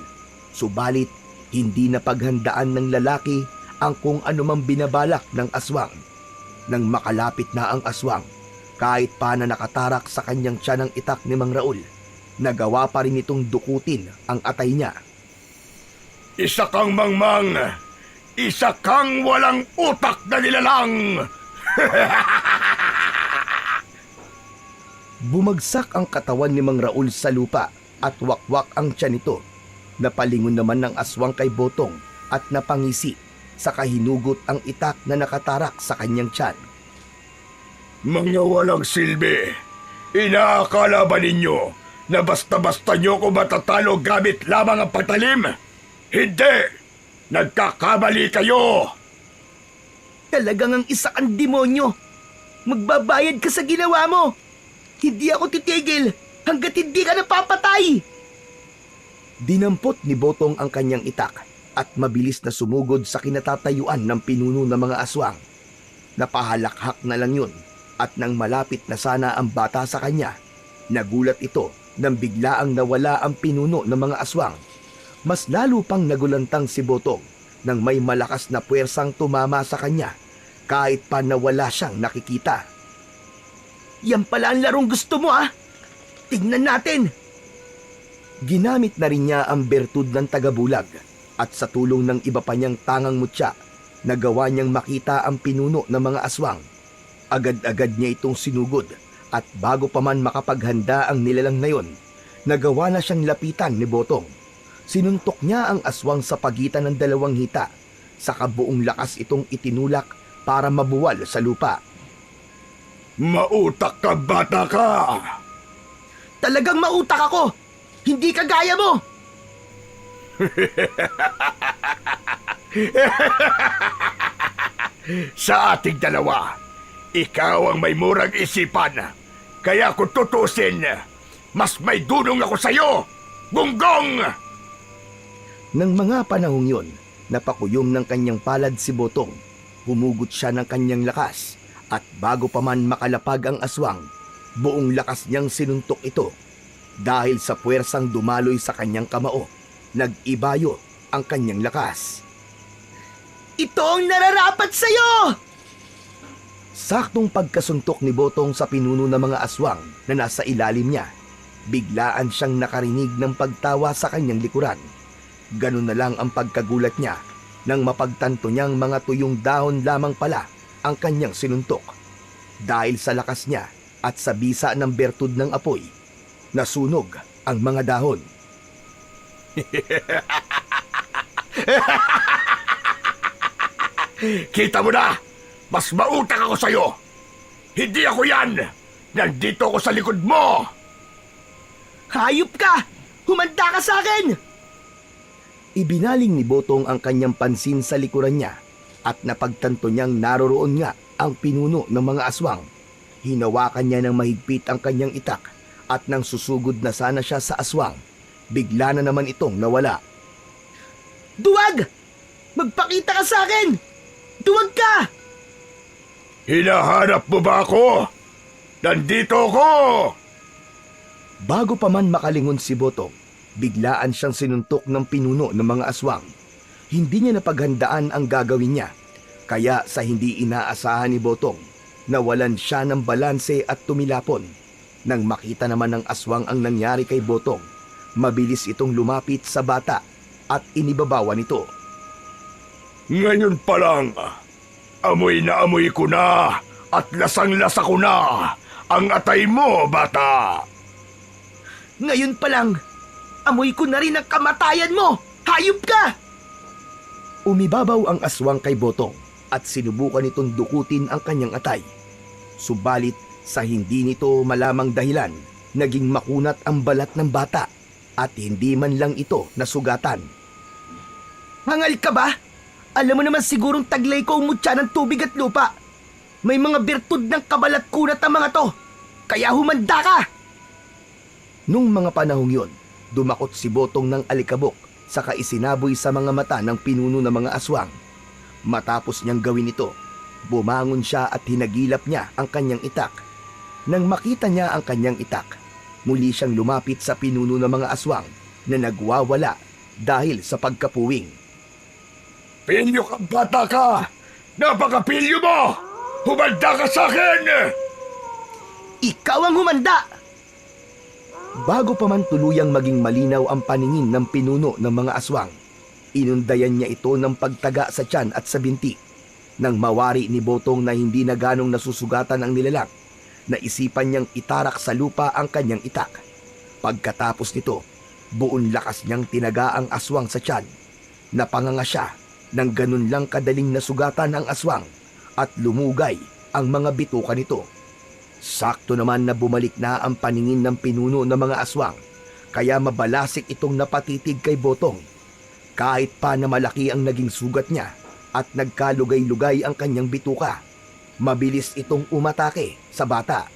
Subalit, hindi napaghandaan ng lalaki ang kung anumang binabalak ng aswang. Nang makalapit na ang aswang, kahit pa na nakatarak sa kanyang tiyan ng itak ni Mang Raul, nagawa pa rin itong dukutin ang atay niya. Isa kang mangmang! Isa kang walang utak na nilalang! Bumagsak ang katawan ni Mang Raul sa lupa at wakwak ang tiyan nito. Napalingon naman ng aswang kay Botong at napangisi sa kahinugot ang itak na nakatarak sa kanyang tiyan. Mga walang silbi! Inaakala ba ninyo na basta-basta nyo ko matatalo gamit lamang ang patalim? Hindi! Nagkakamali kayo! Talagang ang isa kang demonyo! Magbabayad ka sa ginawa mo! Hindi ako titigil hanggat hindi ka napapatay! Dinampot ni Botong ang kanyang itak at mabilis na sumugod sa kinatatayuan ng pinuno ng mga aswang. Napahalakhak na lang yun at nang malapit na sana ang bata sa kanya, nagulat ito nang biglaang nawala ang pinuno ng mga aswang. Mas lalo pang nagulantang si Botong nang may malakas na puwersang tumama sa kanya kahit pa nawala siyang nakikita. Yan pala ang larong gusto mo, ah! Tignan natin! Ginamit na rin niya ang bertud ng tagabulag at sa tulong ng iba pa niyang tangang mutya, nagawa niyang makita ang pinuno ng mga aswang. Agad-agad niya itong sinugod at bago pa man makapaghanda ang nilalang na yon, nagawa na siyang lapitan ni Botong. Sinuntok niya ang aswang sa pagitan ng dalawang hita, sa kabuong lakas itong itinulak para mabuwal sa lupa. Mautak ka, bata ka! Talagang mautak ako! Hindi kagaya mo! Sa ating dalawa, ikaw ang may murang isipan. Kaya kung tutusin, mas may dunong ako sa'yo! Gunggong! Nang mga panahong yon, napakuyom ng kanyang palad si Botong. Humugot siya ng kanyang lakas at bago pa man makalapag ang aswang, buong lakas niyang sinuntok ito. Dahil sa puwersang dumaloy sa kanyang kamao, nag-ibayo ang kanyang lakas. Ito ang nararapat sa'yo! Saktong pagkasuntok ni Botong sa pinuno ng mga aswang na nasa ilalim niya, biglaan siyang nakarinig ng pagtawa sa kanyang likuran. Ganun na lang ang pagkagulat niya nang mapagtanto niyang mga tuyong dahon lamang pala ang kanyang sinuntok. Dahil sa lakas niya at sa bisa ng bertud ng apoy, nasunog ang mga dahon. Kita mo na! Mas mautak ako sa'yo! Hindi ako yan! Nandito ako sa likod mo! Hayop ka! Humanda ka sa akin! Ibinaling ni Botong ang kanyang pansin sa likuran niya at napagtanto niyang naroroon nga ang pinuno ng mga aswang. Hinawakan niya ng mahigpit ang kanyang itak at nang susugod na sana siya sa aswang, bigla na naman itong nawala. Duwag! Magpakita ka sa akin! Duwag ka! Hinahanap mo ba ako? Nandito ako! Bago pa man makalingon si Botong, biglaan siyang sinuntok ng pinuno ng mga aswang. Hindi niya napaghandaan ang gagawin niya, kaya sa hindi inaasahan ni Botong, nawalan siya ng balanse at tumilapon. Nang makita naman ng aswang ang nangyari kay Botong, mabilis itong lumapit sa bata at inibabawan ito. Ngayon pa lang, amoy na amoy ko na at lasang-lasa ko na ang atay mo, bata! Ngayon pa lang, amoy ko na rin ang kamatayan mo! Hayop ka! Umibabaw ang aswang kay Botong at sinubukan nitong dukutin ang kanyang atay. Subalit sa hindi nito malamang dahilan, naging makunat ang balat ng bata at hindi man lang ito nasugatan. Hangal ka ba? Alam mo naman sigurong taglay ko ang mutya ng tubig at lupa. May mga birtud ng kabalat kunat ang mga to. Kaya humanda ka! Nung mga panahong yon, dumakot si Botong ng alikabok saka isinaboy sa mga mata ng pinuno ng mga aswang. Matapos niyang gawin ito, bumangon siya at hinagilap niya ang kanyang itak. Nang makita niya ang kanyang itak, muli siyang lumapit sa pinuno ng mga aswang na nagwawala dahil sa pagkapuwing. Pilyo ka, bata ka! Napakapilyo mo! Humanda ka sa akin! Ikaw ang humanda! Bago pa man tuluyang maging malinaw ang paningin ng pinuno ng mga aswang, inundayan niya ito ng pagtaga sa tiyan at sa binti. Nang mawari ni Botong na hindi na ganong nasusugatan ang nilalang, naisipan niyang itarak sa lupa ang kanyang itak. Pagkatapos nito, buong lakas niyang tinaga ang aswang sa tiyan. Napanganga siya nang ganun lang kadaling nasugatan ang aswang at lumugay ang mga bituka nito. Sakto naman na bumalik na ang paningin ng pinuno ng mga aswang, kaya mabalasik itong napatitig kay Botong. Kahit pa na malaki ang naging sugat niya at nagkalugay-lugay ang kanyang bituka, mabilis itong umatake sa bata.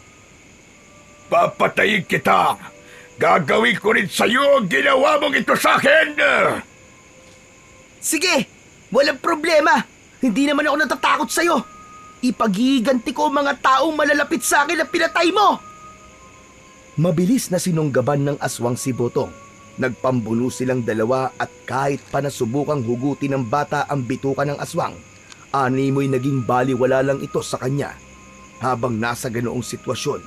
Papatayin kita! Gagawin ko rin sa'yo ang ginawa mong ito sa akin! Sige! Walang problema! Hindi naman ako natatakot sa'yo! Ipaghiganti ko ang mga taong malalapit sa akin na pinatay mo! Mabilis na sinunggaban ng aswang si Botong. Nagpambuno silang dalawa at kahit pa nasubukang hugutin ng bata ang bituka ng aswang, animoy naging baliwala lang ito sa kanya. Habang nasa ganoong sitwasyon,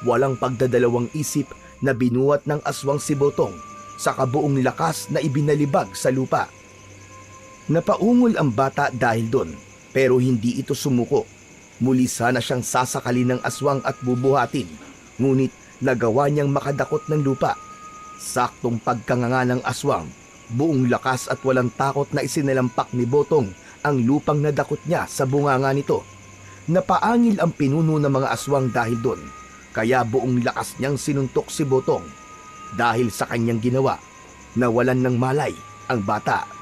walang pagdadalawang isip na binuhat ng aswang si Botong sa kabuong lakas na ibinalibag sa lupa. Napaungol ang bata dahil doon, pero hindi ito sumuko. Muli sana siyang sasakalin ng aswang at bubuhatin, ngunit nagawa niyang makadakot ng lupa. Saktong pagkanganga ng aswang, buong lakas at walang takot na isinalampak ni Botong ang lupang nadakot niya sa bunganga nito. Napaangil ang pinuno ng mga aswang dahil doon, kaya buong lakas niyang sinuntok si Botong. Dahil sa kanyang ginawa, nawalan ng malay ang bata.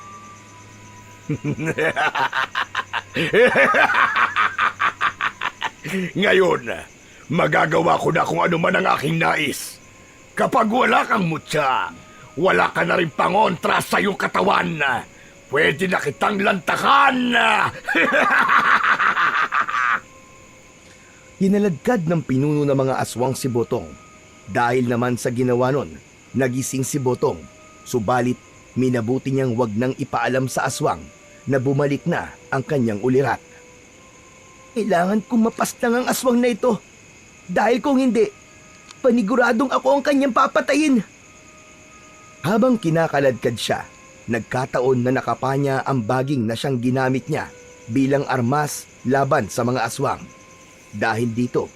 Ngayon, magagawa ko na kung ano man ang aking nais. Kapag wala kang mutya, wala ka na rin pangontra sa iyong katawan. Pwede na kitang lantakan! Hinaladkad ng pinuno ng mga aswang si Botong. Dahil naman sa ginawa nun, nagising si Botong. Subalit, minabuti niyang wag nang ipaalam sa aswang na bumalik na ang kanyang ulirat. Kailangan kong mapastang ang aswang na ito. Dahil kung hindi, paniguradong ako ang kanyang papatayin. Habang kinakaladkad siya, nagkataon na nakapanya ang baging na siyang ginamit niya bilang armas laban sa mga aswang. Dahil dito,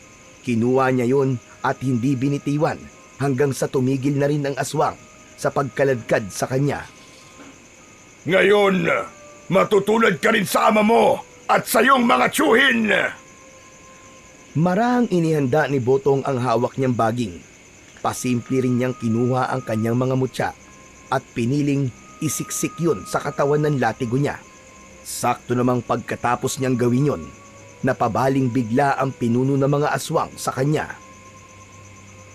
kinuha niya yun at hindi binitiwan hanggang sa tumigil na rin ang aswang sa pagkaladkad sa kanya. Ngayon, matutulad ka rin sa ama mo at sa iyong mga tiyuhin! Marahang inihanda ni Botong ang hawak niyang baging. Pasimple rin niyang kinuha ang kanyang mga mutya at piniling isiksik yun sa katawan ng latigo niya. Sakto namang pagkatapos niyang gawin yun, Napabaling bigla ang pinuno ng mga aswang sa kanya.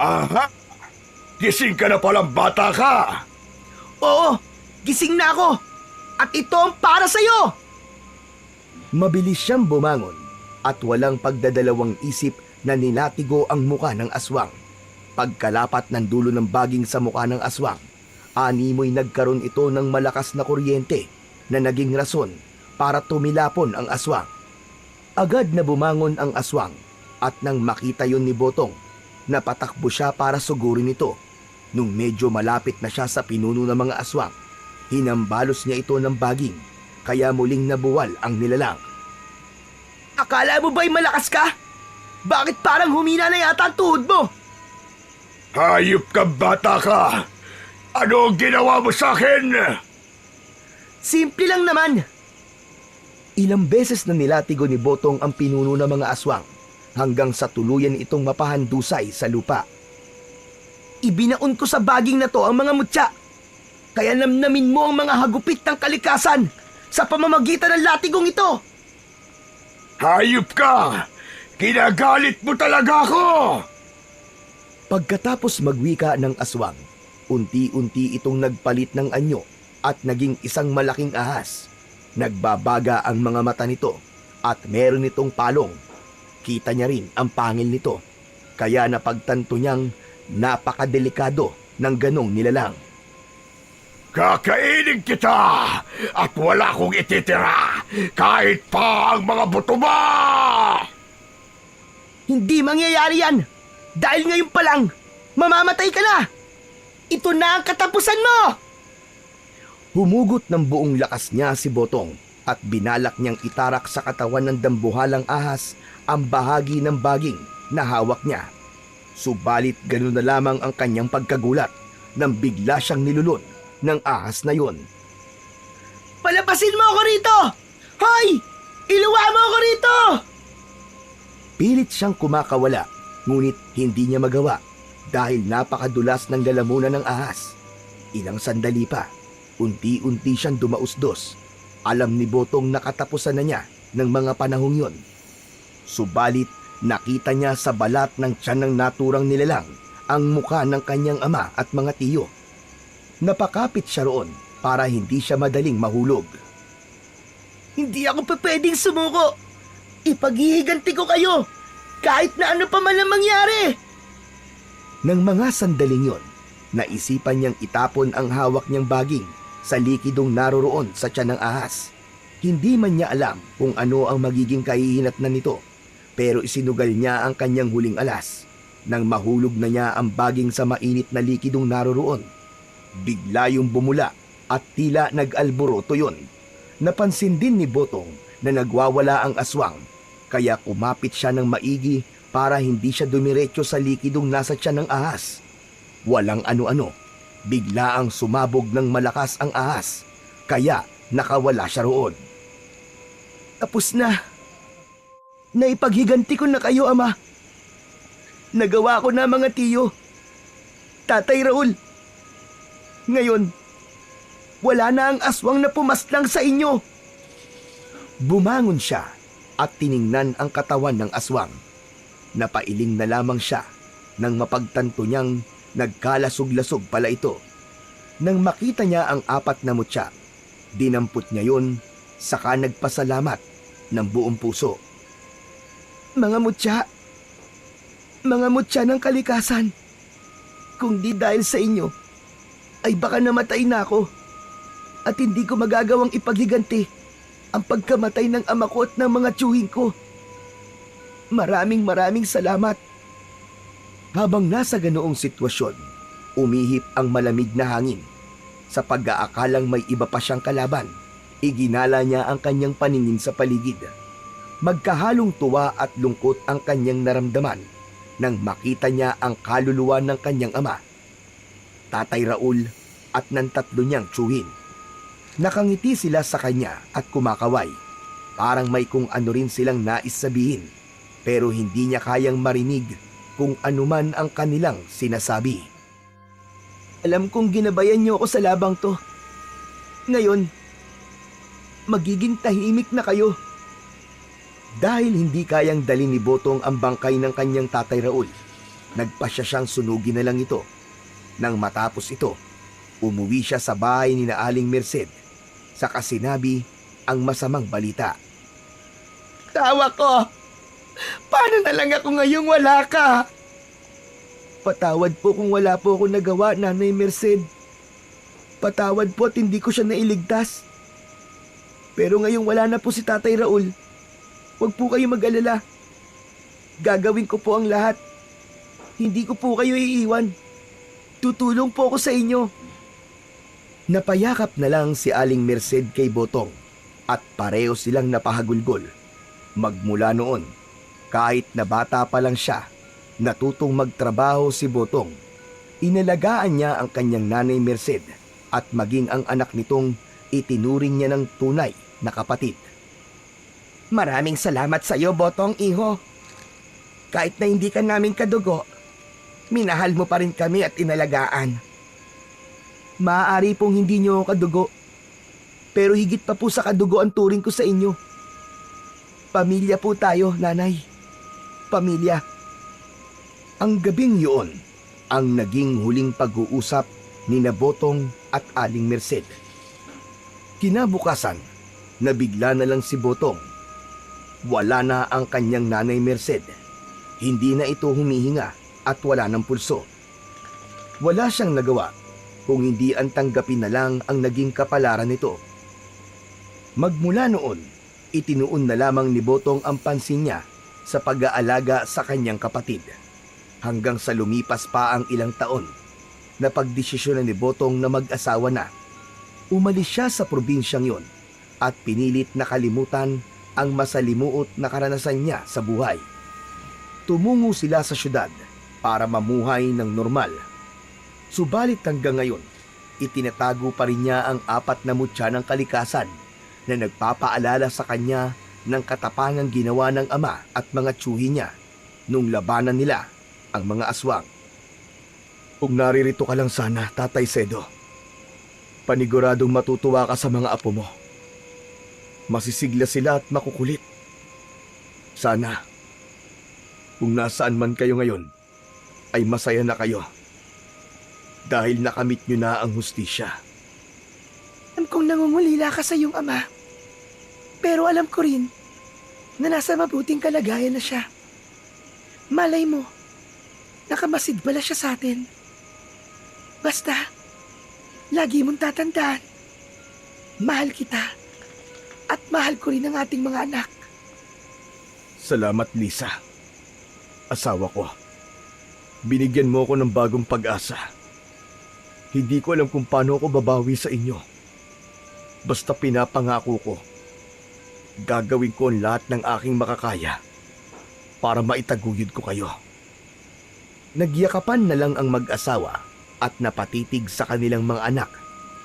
Aha! Gising ka na palang bata ka! Oo, gising na ako! At ito ang para sa'yo! Mabilis siyang bumangon at walang pagdadalawang isip na ninatigo ang muka ng aswang. Pagkalapat ng dulo ng baging sa muka ng aswang, animoy nagkaroon ito ng malakas na kuryente na naging rason para tumilapon ang aswang. Agad na bumangon ang aswang at nang makita yon ni Botong, napatakbo siya para sugurin ito. Nung medyo malapit na siya sa pinuno ng mga aswang, hinambalos niya ito ng baging, kaya muling nabuwal ang nilalang. Akala mo ba'y malakas ka? Bakit parang humina na yata ang tuhod mo? Hayop ka bata ka! Ano ang ginawa mo sa akin? Simple lang naman. Ilang beses na nilatigo ni Botong ang pinuno ng mga aswang hanggang sa tuluyan itong mapahandusay sa lupa. Ibinaon ko sa baging na to ang mga mutya. Kaya namnamin mo ang mga hagupit ng kalikasan sa pamamagitan ng latigong ito. Hayop ka! Kinagalit mo talaga ako! Pagkatapos magwika ng aswang, unti-unti itong nagpalit ng anyo at naging isang malaking ahas. Nagbabaga ang mga mata nito at meron itong palong. Kita niya rin ang pangil nito, kaya napagtanto niyang napakadelikado ng ganong nilalang. Kakainin kita at wala kong ititira kahit pa ang mga buto mo! Hindi mangyayari yan. Dahil ngayon pa lang, mamamatay ka na. Ito na ang katapusan mo. Humugot ng buong lakas niya si Botong at binalak niyang itarak sa katawan ng dambuhalang ahas ang bahagi ng baging na hawak niya. Subalit ganun na lamang ang kanyang pagkagulat nang bigla siyang nilulun ng ahas na yon. Palabasin mo ako rito! Hoy! Iluwa mo ako rito! Pilit siyang kumakawala, ngunit hindi niya magawa dahil napakadulas ng lalamunan ng ahas. Ilang sandali pa, unti-unti siyang dumausdos. Alam ni Botong na katapusan na niya ng mga panahong yon. Subalit nakita niya sa balat ng tiyan ng naturang nilalang ang mukha ng kanyang ama at mga tiyo. Napakapit siya roon para hindi siya madaling mahulog. Hindi ako pwedeng sumuko. Ipaghihiganti ko kayo kahit na ano pa man ang mangyari. Nang mga sandaling yon, naisipan niyang itapon ang hawak niyang baging sa likidong naroroon sa tiyan ng ahas. Hindi man niya alam kung ano ang magiging kahihinatnan nito, pero isinugal niya ang kanyang huling alas. Nang mahulog na niya ang baging sa mainit na likidong naroroon, bigla yung bumula at tila nag-alboroto yon. Napansin din ni Botong na nagwawala ang aswang, kaya kumapit siya ng maigi para hindi siya dumiretso sa likidong nasa tiyan ng ahas. Walang ano-ano, bigla ang sumabog ng malakas ang ahas, kaya nakawala siya roon. Tapos na. Naipaghiganti ko na kayo, Ama. Nagawa ko na, mga tiyo. Tatay Raul. Ngayon, wala na ang aswang na pumaslang sa inyo. Bumangon siya at tiningnan ang katawan ng aswang. Napailing na lamang siya nang mapagtanto niyang nagkalasog-lasog pala ito. Nang makita niya ang apat na mutya, dinampot niya yon, saka nagpasalamat ng buong puso. Mga mutya ng kalikasan. Kung di dahil sa inyo, ay baka namatay na ako. At hindi ko magagawang ipaghiganti ang pagkamatay ng ama ko at ng mga tiyuhin ko. Maraming salamat. Habang nasa ganoong sitwasyon, umihip ang malamig na hangin. Sa pag-aakalang may iba pa siyang kalaban, iginala niya ang kanyang paningin sa paligid. Magkahalong tuwa at lungkot ang kanyang naramdaman nang makita niya ang kaluluwa ng kanyang ama, Tatay Raul at ng tatlo niyang tiyuhin. Nakangiti sila sa kanya at kumakaway. Parang may kung ano rin silang nais sabihin, pero hindi niya kayang marinig kung anuman ang kanilang sinasabi. Alam kong ginabayan niyo ako sa labang to. Ngayon, magiging tahimik na kayo. Dahil hindi kayang dali ni Botong ang bangkay ng kanyang tatay Raul, nagpasya siyang sunugin na lang ito. Nang matapos ito, umuwi siya sa bahay ni na Aling Merced, saka sinabi ang masamang balita. Tawa ko! Paano na lang ako ngayong wala ka? Patawad po kung wala po ako nagawa, Nanay Merced. Patawad po at hindi ko siya nailigtas. Pero ngayong wala na po si Tatay Raul, huwag po kayo mag-alala. Gagawin ko po ang lahat. Hindi ko po kayo iiwan. Tutulong po ako sa inyo. Napayakap na lang si Aling Merced kay Botong at pareho silang napahagulgol. Magmula noon, kahit na bata pa lang siya, natutong magtrabaho si Botong. Inalagaan niya ang kanyang nanay Merced at maging ang anak nitong itinuring niya ng tunay na kapatid. Maraming salamat sa iyo, Botong, iho. Kahit na hindi ka namin kadugo, minahal mo pa rin kami at inalagaan. Maaari pong hindi niyo ako kadugo, pero higit pa po sa kadugo ang turing ko sa inyo. Pamilya po tayo, Nanay. Pamilya. Ang gabing yun ang naging huling pag-uusap ni na Botong at Aling Merced. Kinabukasan, nabigla na lang si Botong. Wala na ang kanyang nanay Merced. Hindi na ito humihinga at wala ng pulso. Wala siyang nagawa kung hindi ang tanggapin na lang ang naging kapalaran nito. Magmula noon, itinuon na lamang ni Botong ang pansin niya sa pag-aalaga sa kanyang kapatid. Hanggang sa lumipas pa ang ilang taon, napagdesisyonan ni Botong na mag-asawa na. Umalis siya sa probinsyang yon at pinilit na kalimutan ang masalimuot na karanasan niya sa buhay. Tumungo sila sa syudad para mamuhay ng normal. Subalit hanggang ngayon, itinatago pa rin niya ang 4 na mutya ng kalikasan na nagpapaalala sa kanya ng katapangang ginawa ng ama at mga tiyuhi niya nung labanan nila ang mga aswang. Kung naririto ka lang sana, Tatay Sedo, paniguradong matutuwa ka sa mga apo mo. Masisigla sila at makukulit. Sana, kung nasaan man kayo ngayon, ay masaya na kayo. Dahil nakamit nyo na ang hustisya. Alam kong nangungulila ka sa iyong ama. Pero alam ko rin na nasa mabuting kalagayan na siya. Malay mo, nakamasid pala siya sa atin. Basta, lagi mong tatandaan, mahal kita at mahal ko rin ang ating mga anak. Salamat, Lisa. Asawa ko. Binigyan mo ako ng bagong pag-asa. Hindi ko alam kung paano ako babawi sa inyo. Basta pinapangako ko, gagawin ko ang lahat ng aking makakaya para maitaguyod ko kayo. Nagyakapan na lang ang mag-asawa at napatitig sa kanilang mga anak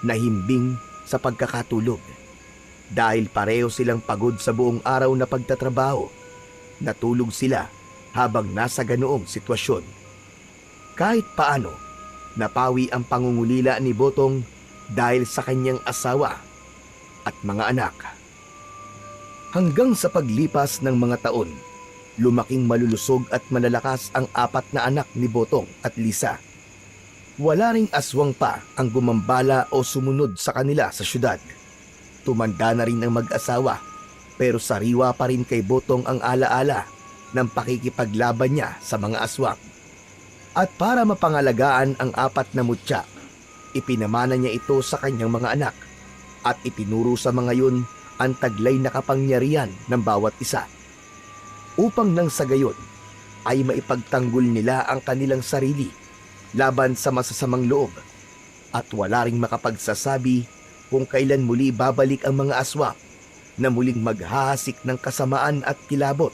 na himbing sa pagkakatulog. Dahil pareho silang pagod sa buong araw na pagtatrabaho, natulog sila habang nasa ganoong sitwasyon. Kahit paano, napawi ang pangungulila ni Botong dahil sa kanyang asawa at mga anak. Hanggang sa paglipas ng mga taon, lumaking malulusog at malalakas ang 4 na anak ni Botong at Lisa. Wala ring aswang pa ang gumambala o sumunod sa kanila sa syudad. Tumanda na rin ang mag-asawa, pero sariwa pa rin kay Botong ang alaala ng pakikipaglaban niya sa mga aswang. At para mapangalagaan ang 4 na mutya, ipinamana niya ito sa kanyang mga anak at itinuro sa mga yun ang taglay na kapangyarihan ng bawat isa. Upang nang sa gayon ay maipagtanggol nila ang kanilang sarili laban sa masasamang loob at wala ring makapagsasabi kung kailan muli babalik ang mga aswang na muling maghahasik ng kasamaan at kilabot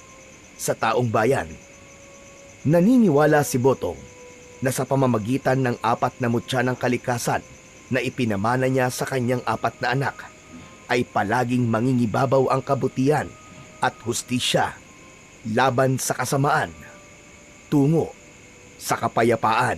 sa taong bayan. Naniniwala si Botong na sa pamamagitan ng 4 na mutya ng kalikasan na ipinamana niya sa kanyang 4 na anak, ay palaging mangingibabaw ang kabutihan at hustisya laban sa kasamaan tungo sa kapayapaan.